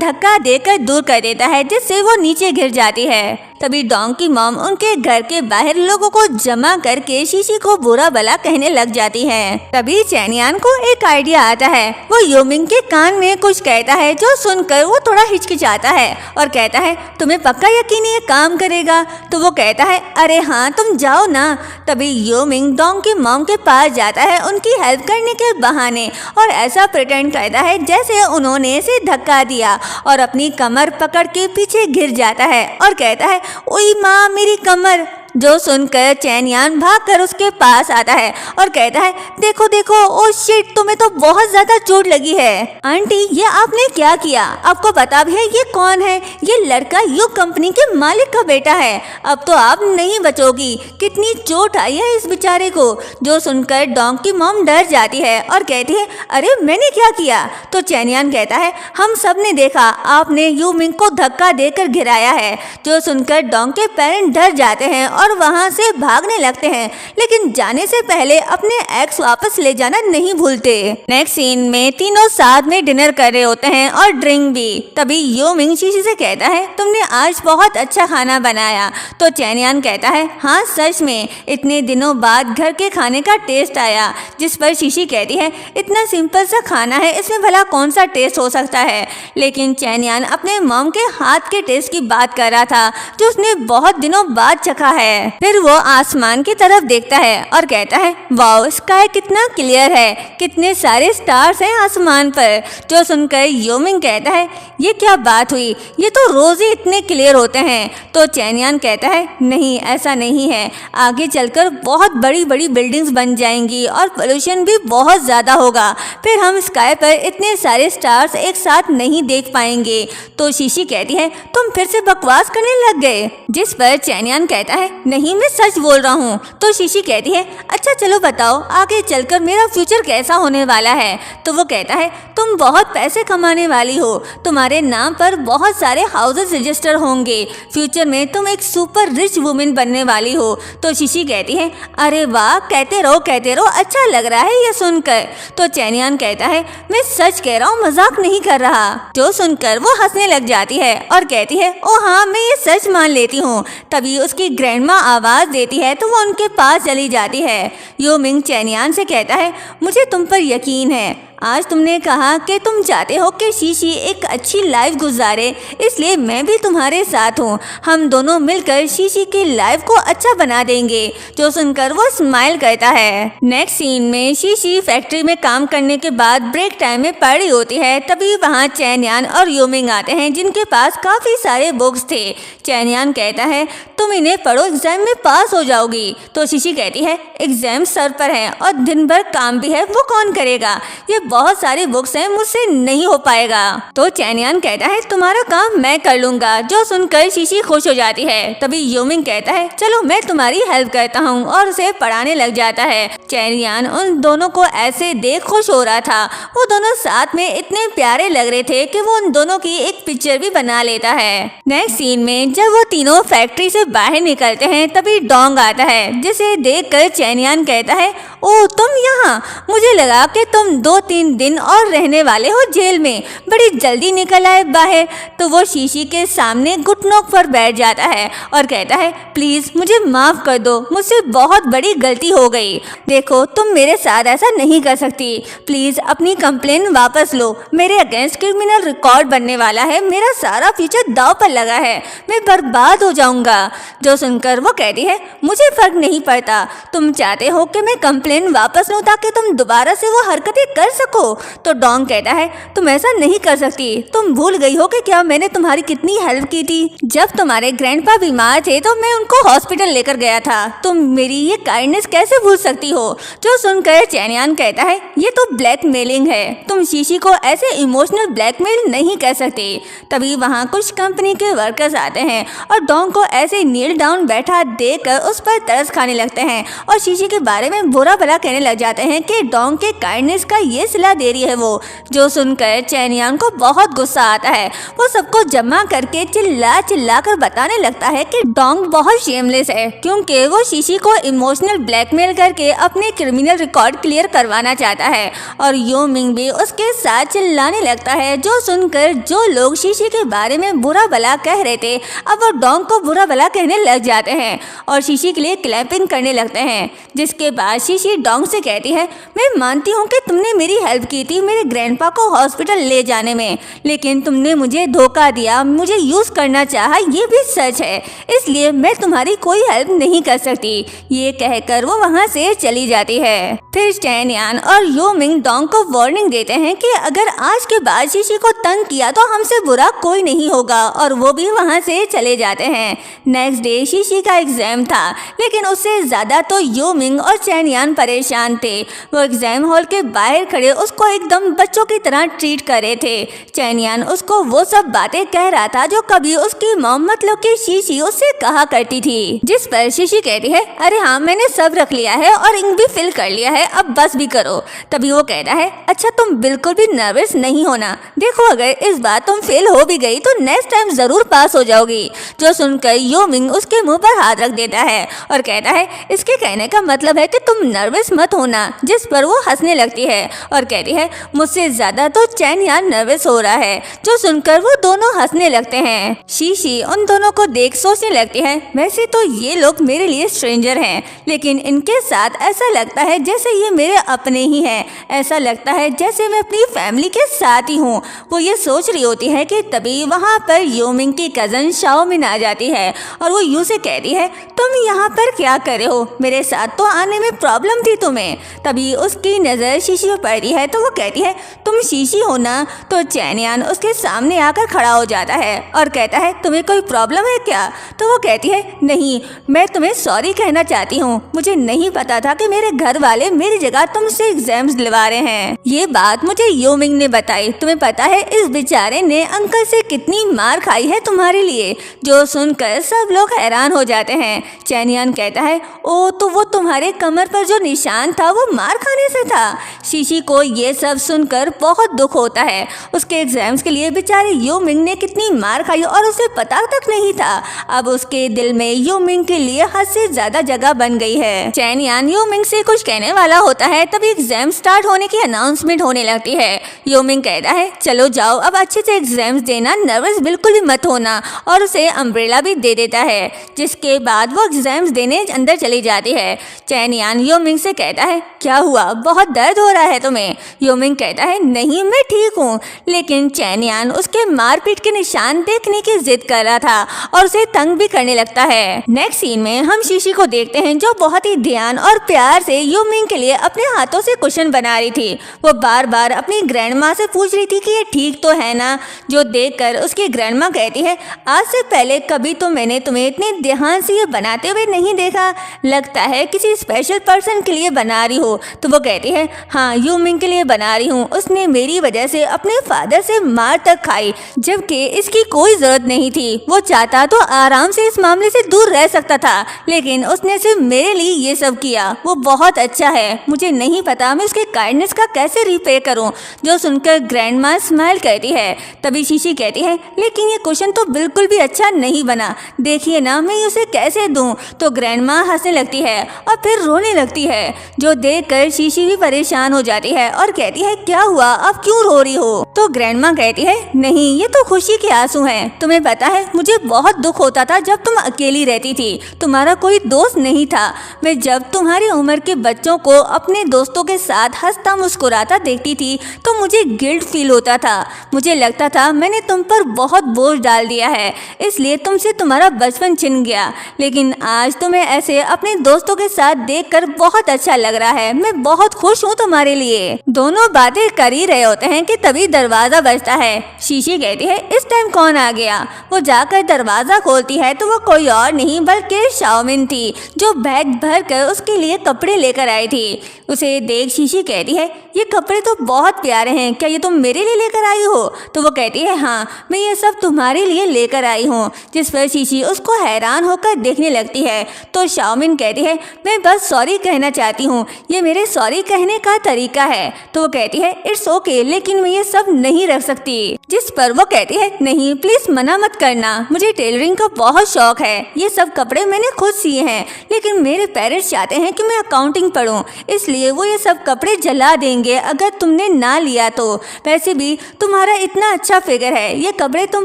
धक्का देकर दूर कर देता है, जिससे वो नीचे गिर जाती है। तभी डोंग की मॉम उनके घर के बाहर लोगों को जमा करके शीशी को बुरा भला कहने लग जाती है। तभी चैन यान को एक आइडिया आता है। वो यूमिंग के कान में कुछ कहता है, जो सुनकर वो थोड़ा हिचकिचाता है और कहता है तुम्हें पक्का यकीन ये काम करेगा? तो वो कहता है अरे हाँ तुम जाओ ना। तभी यूमिंग डोंग की मॉम के पास जाता है उनकी हेल्प करने के बहाने, और ऐसा प्रिटेंड करता है जैसे उन्होंने इसे धक्का दिया, और अपनी कमर पकड़ के पीछे गिर जाता है और कहता है ओई माँ मेरी कमर। जो सुनकर चैन यान भागकर उसके पास आता है और कहता है देखो देखो, ओ शिट तुम्हें तो बहुत ज्यादा चोट लगी है। आंटी ये आपने क्या किया? आपको पता भी है ये कौन है? ये लड़का यू कंपनी के मालिक का बेटा है। अब तो आप नहीं बचोगी, कितनी चोट आई है इस बेचारे को। जो सुनकर डोंग की मॉम डर जाती है और कहती है अरे मैंने क्या किया? तो चैन यान कहता है हम सब ने देखा, आपने यूमिंग को धक्का देकर गिराया है। जो सुनकर डोंग के पेरेंट्स डर जाते हैं और और वहाँ से भागने लगते हैं, लेकिन जाने से पहले अपने एक्स वापस ले जाना नहीं भूलते। नेक्स्ट सीन में तीनों साथ में डिनर कर रहे होते हैं और ड्रिंक भी। तभी यो मिंग शीशी से कहता है तुमने आज बहुत अच्छा खाना बनाया। तो चैन यान कहता है हाँ सच में, इतने दिनों बाद घर के खाने का टेस्ट आया। जिस पर शीशी कहती है इतना सिंपल सा खाना है, इसमें भला कौन सा टेस्ट हो सकता है। लेकिन चैन यान अपने मॉम के हाथ के टेस्ट की बात कर रहा था जो उसने बहुत दिनों बाद चखा है। फिर वो आसमान की तरफ देखता है और कहता है वाओ, स्काई कितना क्लियर है, कितने सारे स्टार्स हैं आसमान पर। जो सुनकर यो मिंग कहता है ये क्या बात हुई, ये तो रोज ही इतने क्लियर होते हैं। तो चैन यान कहता है नहीं ऐसा नहीं है, आगे चलकर बहुत बड़ी बड़ी बिल्डिंग्स बन जाएंगी और पोल्यूशन भी बहुत ज़्यादा होगा, फिर हम स्काई पर इतने सारे स्टार्स एक साथ नहीं देख पाएंगे। तो शीशी कहती है तुम फिर से बकवास करने लग गए। जिस पर चैन यान कहता है नहीं मैं सच बोल रहा हूँ। तो शीशी कहती है अच्छा चलो बताओ आगे चलकर मेरा फ्यूचर कैसा होने वाला है। तो वो कहता है तुम बहुत पैसे कमाने वाली हो, तुम्हारे नाम पर बहुत सारे हाउसेस रजिस्टर होंगे, फ्यूचर में तुम एक सुपर रिच वुमेन बनने वाली हो। तो शीशी कहती है अरे वाह, कहते रहो, अच्छा लग रहा है ये सुनकर। तो चैन यान कहता है मैं सच कह रहा हूँ, मजाक नहीं कर रहा। जो सुनकर वो हंसने लग जाती है और कहती है ओ हाँ मैं ये सच मान लेती हूँ। तभी उसकी ग्रैंडमा आवाज देती है तो वो उनके पास चली जाती है। यो मिंग चैन यान से कहता है मुझे तुम पर यकीन है, आज तुमने कहा कि तुम चाहते हो कि शीशी एक अच्छी लाइफ गुजारे, इसलिए मैं भी तुम्हारे साथ हूँ। हम दोनों मिलकर शीशी की लाइफ को अच्छा बना देंगे। जो सुनकर वो स्माइल करता है। नेक्स्ट सीन में शीशी फैक्ट्री में काम करने के बाद ब्रेक टाइम में पढ़ रही होती है। तभी वहाँ चैन यान और यो मिंग आते हैं जिनके पास काफ़ी सारे बुक्स थे। चैन यान कहता है तुम इन्हें पढ़ो, एग्जाम में पास हो जाओगी। तो शीशी कहती है एग्जाम सर पर है और दिन भर काम भी है, वो कौन करेगा, ये बहुत सारी बुक्स हैं, मुझसे नहीं हो पाएगा। तो चैन यान कहता है तुम्हारा काम मैं कर लूंगा। जो सुनकर शीशी खुश हो जाती है। तभी यो मिंग कहता है चलो मैं तुम्हारी हेल्प करता हूँ और उसे पढ़ाने लग जाता है। चैन यान उन दोनों को ऐसे देख खुश हो रहा था। वो दोनों साथ में इतने प्यारे लग रहे थे कि वो उन दोनों की एक पिक्चर भी बना लेता है। नेक्स्ट सीन में जब वो तीनों फैक्ट्री से बाहर निकलते हैं तभी डोंग आता है, जिसे देखकर चैन यान कहता है ओ तुम यहाँ, मुझे लगा कि तुम 2-3 दिन और रहने वाले हो जेल में, बड़ी जल्दी निकल आए बाहर। तो वो शीशी के सामने घुटनों पर बैठ जाता है और कहता है प्लीज मुझे माफ कर दो, मुझसे बहुत बड़ी गलती हो गई। देखो तुम मेरे साथ ऐसा नहीं कर सकती, प्लीज अपनी कंप्लेन वापस लो। मेरे अगेंस्ट क्रिमिनल रिकॉर्ड बनने वाला है, मेरा सारा फ्यूचर दांव पर लगा है, मैं बर्बाद हो जाऊंगा। जो सुनकर वो कहती है मुझे फर्क नहीं पड़ता, तुम चाहते हो कि मैं कंप्लेन वापस लूं ताकि तुम दोबारा से वो हरकतें कर सको। तो डोंग कहता है तुम ऐसा नहीं कर सकती, तुम भूल गई हो कि क्या मैंने तुम्हारी कितनी हेल्प की थी। जब तुम्हारे ग्रैंडपा बीमार थे तो मैं उनको हॉस्पिटल लेकर गया था, तुम मेरी ये काइंडनेस कैसे भूल सकती हो। जो सुनकर चैन यान कहता है ये तो ब्लैकमेलिंग है, तुम शीशी को ऐसे इमोशनल ब्लैकमेल नहीं कर सकते। तभी वहाँ कुछ कंपनी के वर्कर्स आते हैं और डोंग को ऐसे नील डाउन बैठा देखकर उस पर तरस खाने लगते हैं और शीशी के बारे में बुरा भला कहने लग जाते हैं कि डोंग के काइंडनेस का ये सिला दे रही है वो। जो सुनकर चैन यान को बहुत गुस्सा आता है। वो सबको जमा करके चिल्ला कर बताने लगता है कि डोंग बहुत शेमलेस है क्योंकि वो शीशी को इमोशनल ब्लैकमेल करके अपने क्रिमिनल रिकॉर्ड क्लियर करवाना चाहता है। और यो मिंग भी उसके साथ चिल्लाने लगता है। जो सुनकर जो लोग शीशी के बारे में बुरा भला कह रहे थे अब वो डोंग को बुरा भला कहने लग जाते हैं और शीशी के लिए क्लैपिंग करने लगते हैं। जिसके बाद शीशी डोंग से कहती है मैं मानती हूँ कि तुमने मेरी हेल्प की थी मेरे ग्रैंडपा को हॉस्पिटल ले जाने में, लेकिन तुमने मुझे धोखा दिया, मुझे यूज करना चाहा, ये भी सच है, इसलिए मैं तुम्हारी कोई हेल्प नहीं कर सकती। ये कहकर वो वहाँ से चली जाती है। फिर चैन यान और यो मिंग डोंग को वार्निंग देते हैं कि अगर आज के बाद शीशी को तंग किया तो हमसे बुरा कोई नहीं होगा और वो भी वहाँ से चले जाते हैं। नेक्स्ट डे शीशी का एग्जाम था, लेकिन उससे ज्यादा तो यो मिंग और चैन यान परेशान थे। वो एग्जाम हॉल के बाहर खड़े उसको एकदम बच्चों की तरह ट्रीट कर रहे थे। चैन यान उसको वो सब बातें कह रहा था जो कभी उसकी मॉम मतलब कि शीशी उससे कहा करती थी। जिस पर शीशी कहती है अरे हाँ मैंने सब रख लिया है और इंक भी फिल कर लिया है, अब बस भी करो। तभी वो कहता है अच्छा तुम बिल्कुल भी नर्वस नहीं होना, देखो अगर इस बार तुम फेल हो भी गई तो नेक्स्ट टाइम जरूर पास हो जाओगी। जो सुनकर योमिंग उसके मुंह पर हाथ रख देता है और कहता है इसके कहने का मतलब है कि तुम नर्वस मत होना। जिस पर वो हंसने लगती है और कहती है मुझसे ज्यादा तो चैनयान नर्वस हो रहा है। जो सुनकर वो दोनों हंसने लगते हैं। शीशी उन दोनों को देख सोचने लगती है वैसे तो ये लोग मेरे लिए स्ट्रेंजर हैं, लेकिन इनके साथ ऐसा लगता है जैसे ये मेरे अपने ही हैं, ऐसा लगता है जैसे मैं अपनी फैमिली के साथ ही हूँ। वो ये सोच रही होती है कि तभी वहाँ पर योमिंग की कजन शाओमिन आ जाती है और वो यूं से कहती है तुम यहाँ पर क्या कर रहे हो, मेरे साथ तो आने में प्रॉब्लम थी तुम्हें। तभी उसकी नज़र शीशी पर पड़ती है तो वो कहती है तुम शीशी हो ना। तो चैनयान उसके सामने आकर खड़ा हो जाता है और कहता है तुम्हें कोई प्रॉब्लम है क्या। तो वो कहती है नहीं, मैं तुम्हें सॉरी कहना चाहती हूँ, मुझे नहीं पता था कि मेरे घर वाले मेरी जगह तुमसे एग्जाम्स दिलवा रहे हैं। ये बात मुझे योमिंग ने बताई। तुम्हें पता है इस बेचारे ने अंकल से कितनी मार खाई है तुम्हारे लिए। जो सुनकर सब लोग हैरान हो जाते हैं। चैनयान कहता है ओ तो वो तुम्हारे कमर पर जो निशान था वो मार खाने से था। शीशी को ये सब सुनकर बहुत दुख होता है। उसके एग्जाम्स के लिए बेचारे योमिंग ने कितनी मार खाई और उसे पता तक नहीं था। अब उसके दिल में योमिंग के लिए हद से ज्यादा जगह बन गई है। चैनयान योमिंग से कुछ कहने वाला होता है तभी एग्जाम स्टार्ट होने की अनाउंसमेंट होने लगती है। योमिंग कहता है चलो जाओ अब अच्छे से एग्जाम्स देना, नर्वस बिल्कुल भी मत होना, और उसे अम्ब्रेला भी दे देता है। जिसके बाद वो एग्जाम्स देने अंदर चली जाती है। चैनयान योमिंग से कहता है क्या हुआ, बहुत दर्द हो रहा है तुम्हें। योमिंग कहता है नहीं मैं ठीक हूँ, लेकिन चैनयान उसके मारपीट के निशान देखने की जिद कर रहा था और उसे तंग भी करने लगता है। नेक्स्ट सीन में हम शीशी को देखते हैं जो बहुत ही ध्यान और प्यार से योमिंग के लिए अपने हाथों से कुशन बना रही थी। वो बार बार अपनी ग्रैंडमा से पूछ रही थी कि ये ठीक तो है ना। जो देखकर उसकी ग्रैंडमा कहती है आज से पहले कभी तो मैंने तुम्हें इतने ध्यान से ये बनाते हुए नहीं देखा, लगता है किसी स्पेशल पर्सन के लिए बना रही हो। तो वो कहती है हाँ योमिंग के लिए बना रही हूँ, उसने मेरी वजह से अपने फादर से मार तक खाई जबकि इसकी कोई जरूरत नहीं थी। वो चाहता तो आराम से इस मामले से दूर रह सकता था, लेकिन उसने सिर्फ मेरे लिए ये सब किया। वो बहुत अच्छा है, मुझे नहीं पता मैं उसके काइंडनेस का कैसे रिपे करूं। जो सुनकर ग्रैंडमा स्माइल करती है। तभी शीशी कहती है लेकिन ये क्वेश्चन तो बिल्कुल भी अच्छा नहीं बना, देखिए ना मैं उसे कैसे दूं। तो ग्रैंडमा हंसने लगती है और फिर रोने लगती है। जो देखकर शीशी भी परेशान हो जाती है और कहती है क्या हुआ, अब क्यों रो रही हो। तो ग्रैंडमा कहती है नहीं ये तो खुशी के आंसू हैं। तुम्हें पता है मुझे बहुत दुख होता था जब तुम अकेली रहती थी, तुम्हारा कोई दोस्त नहीं था। मैं जब तुम्हारी उम्र के बच्चों को अपने दोस्तों के साथ हंसता मुस्कुराता देखती थी तो मुझे गिल्ट फील होता था। मुझे लगता था मैंने तुम पर बहुत बोझ डाल दिया है, इसलिए तुमसे तुम्हारा बचपन छिन गया। लेकिन आज तुम्हें ऐसे अपने दोस्तों के साथ देखकर बहुत अच्छा लग रहा है, मैं बहुत खुश हूँ तुम्हारे लिए। दोनों बातें कर ही रहे होते हैं कि तभी दरवाजा बजता है। शीशी कहती है इस टाइम कौन आ गया। वो जाकर दरवाजा खोलती है तो वो कोई और नहीं बल्कि शाओमिन थी जो बैग भर कर उसके लिए कपड़े लेकर आई थी। उसे देख शीशी कहती है ये कपड़े तो बहुत प्यारे हैं, क्या ये तुम मेरे लिए लेकर आई हो। तो वो कहती है हाँ मैं ये सब तुम्हारे लिए लेकर आई हूँ। जिस पर शीशी उसको हैरान होकर देखने लगती है। तो शाओमिन कहती है मैं बस सॉरी कहना चाहती हूँ, ये मेरे सॉरी कहने का तरीका है। तो वो कहती है इट्स ओके, लेकिन मैं ये सब नहीं रख सकती। जिस पर वो कहती है नहीं प्लीज मना मत करना, मुझे टेलरिंग का बहुत शौक है, ये सब कपड़े मैंने खुद सिए हैं, लेकिन मेरे पेरेंट्स चाहते हैं कि मैं अकाउंटिंग पढूं, इसलिए वो ये सब कपड़े जला देंगे अगर तुमने ना लिया तो। वैसे भी तुम्हारा इतना अच्छा फिगर है, ये कपड़े तुम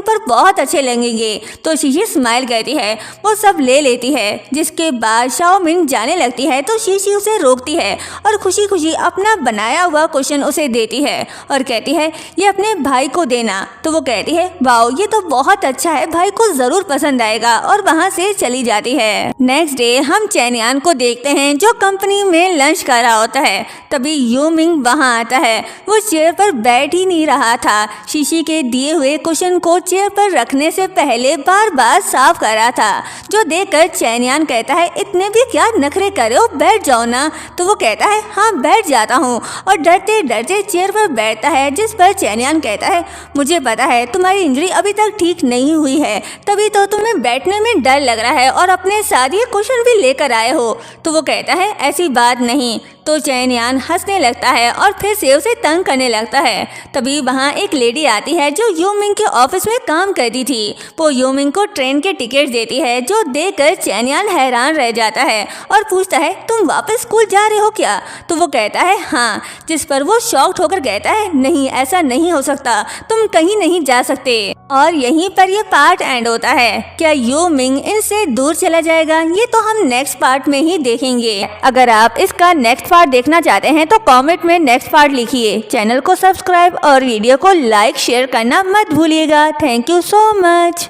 पर बहुत अच्छे लगेंगे। तो शीशी स्माइल करती है, वो सब ले लेती है। जिसके बाद शाओमिन जाने लगती है तो शीशी उसे रोकती है और खुशी खुशी अपना बनाया हुआ क्वेश्चन उसे देती है और कहती है ये अपने भाई को देना। तो वो कहती है वाओ ये तो बहुत अच्छा है, भाई को जरूर पसंद आएगा, और वहाँ से चली जाती है। नेक्स्ट डे हम चैनयान को देखते हैं जो कंपनी में लंच कर रहा होता है। तभी योमिंग वहाँ आता है। वो चेयर पर बैठ ही नहीं रहा था, शीशी के दिए हुए क्वेश्चन को चेयर पर रखने से पहले बार बार साफ कर रहा था। जो देखकर चैनयान कहता है इतने भी क्या नखरे कर रहे हो, बैठ जाओ ना। तो वो कहता है हाँ बैठ जाता हूँ, और डरते डरते चेयर पर बैठता है। जिस पर चैनयान कहता है मुझे पता है तुम्हारी इंजरी अभी तक ठीक नहीं हुई है, तभी तो तुम्हें बैठने में डर लग रहा है और अपने साथ ये क्वेश्चन भी लेकर आए हो। तो वो कहता है ऐसी बात नहीं, तो चैनयान हंसने लगता है और फिर से उसे तंग करने लगता है। तभी वहाँ एक लेडी आती है जो यूमिंग के ऑफिस में काम करती थी। वो यूमिंग को ट्रेन के टिकट देती है, जो देखकर चैनयान हैरान रह जाता है और पूछता है तुम वापस स्कूल जा रहे हो क्या? तो वो कहता है हाँ, जिस पर वो शॉक्ड होकर कहता है नहीं, ऐसा नहीं हो सकता, तुम कहीं नहीं जा सकते। और यहीं पर ये पार्ट एंड होता है। क्या यूमिंग इनसे दूर चला जाएगा? ये तो हम नेक्स्ट पार्ट में ही देखेंगे। अगर आप इसका नेक्स्ट पार्ट देखना चाहते हैं तो कमेंट में नेक्स्ट पार्ट लिखिए। चैनल को सब्सक्राइब और वीडियो को लाइक शेयर करना मत भूलिएगा। Thank you so much.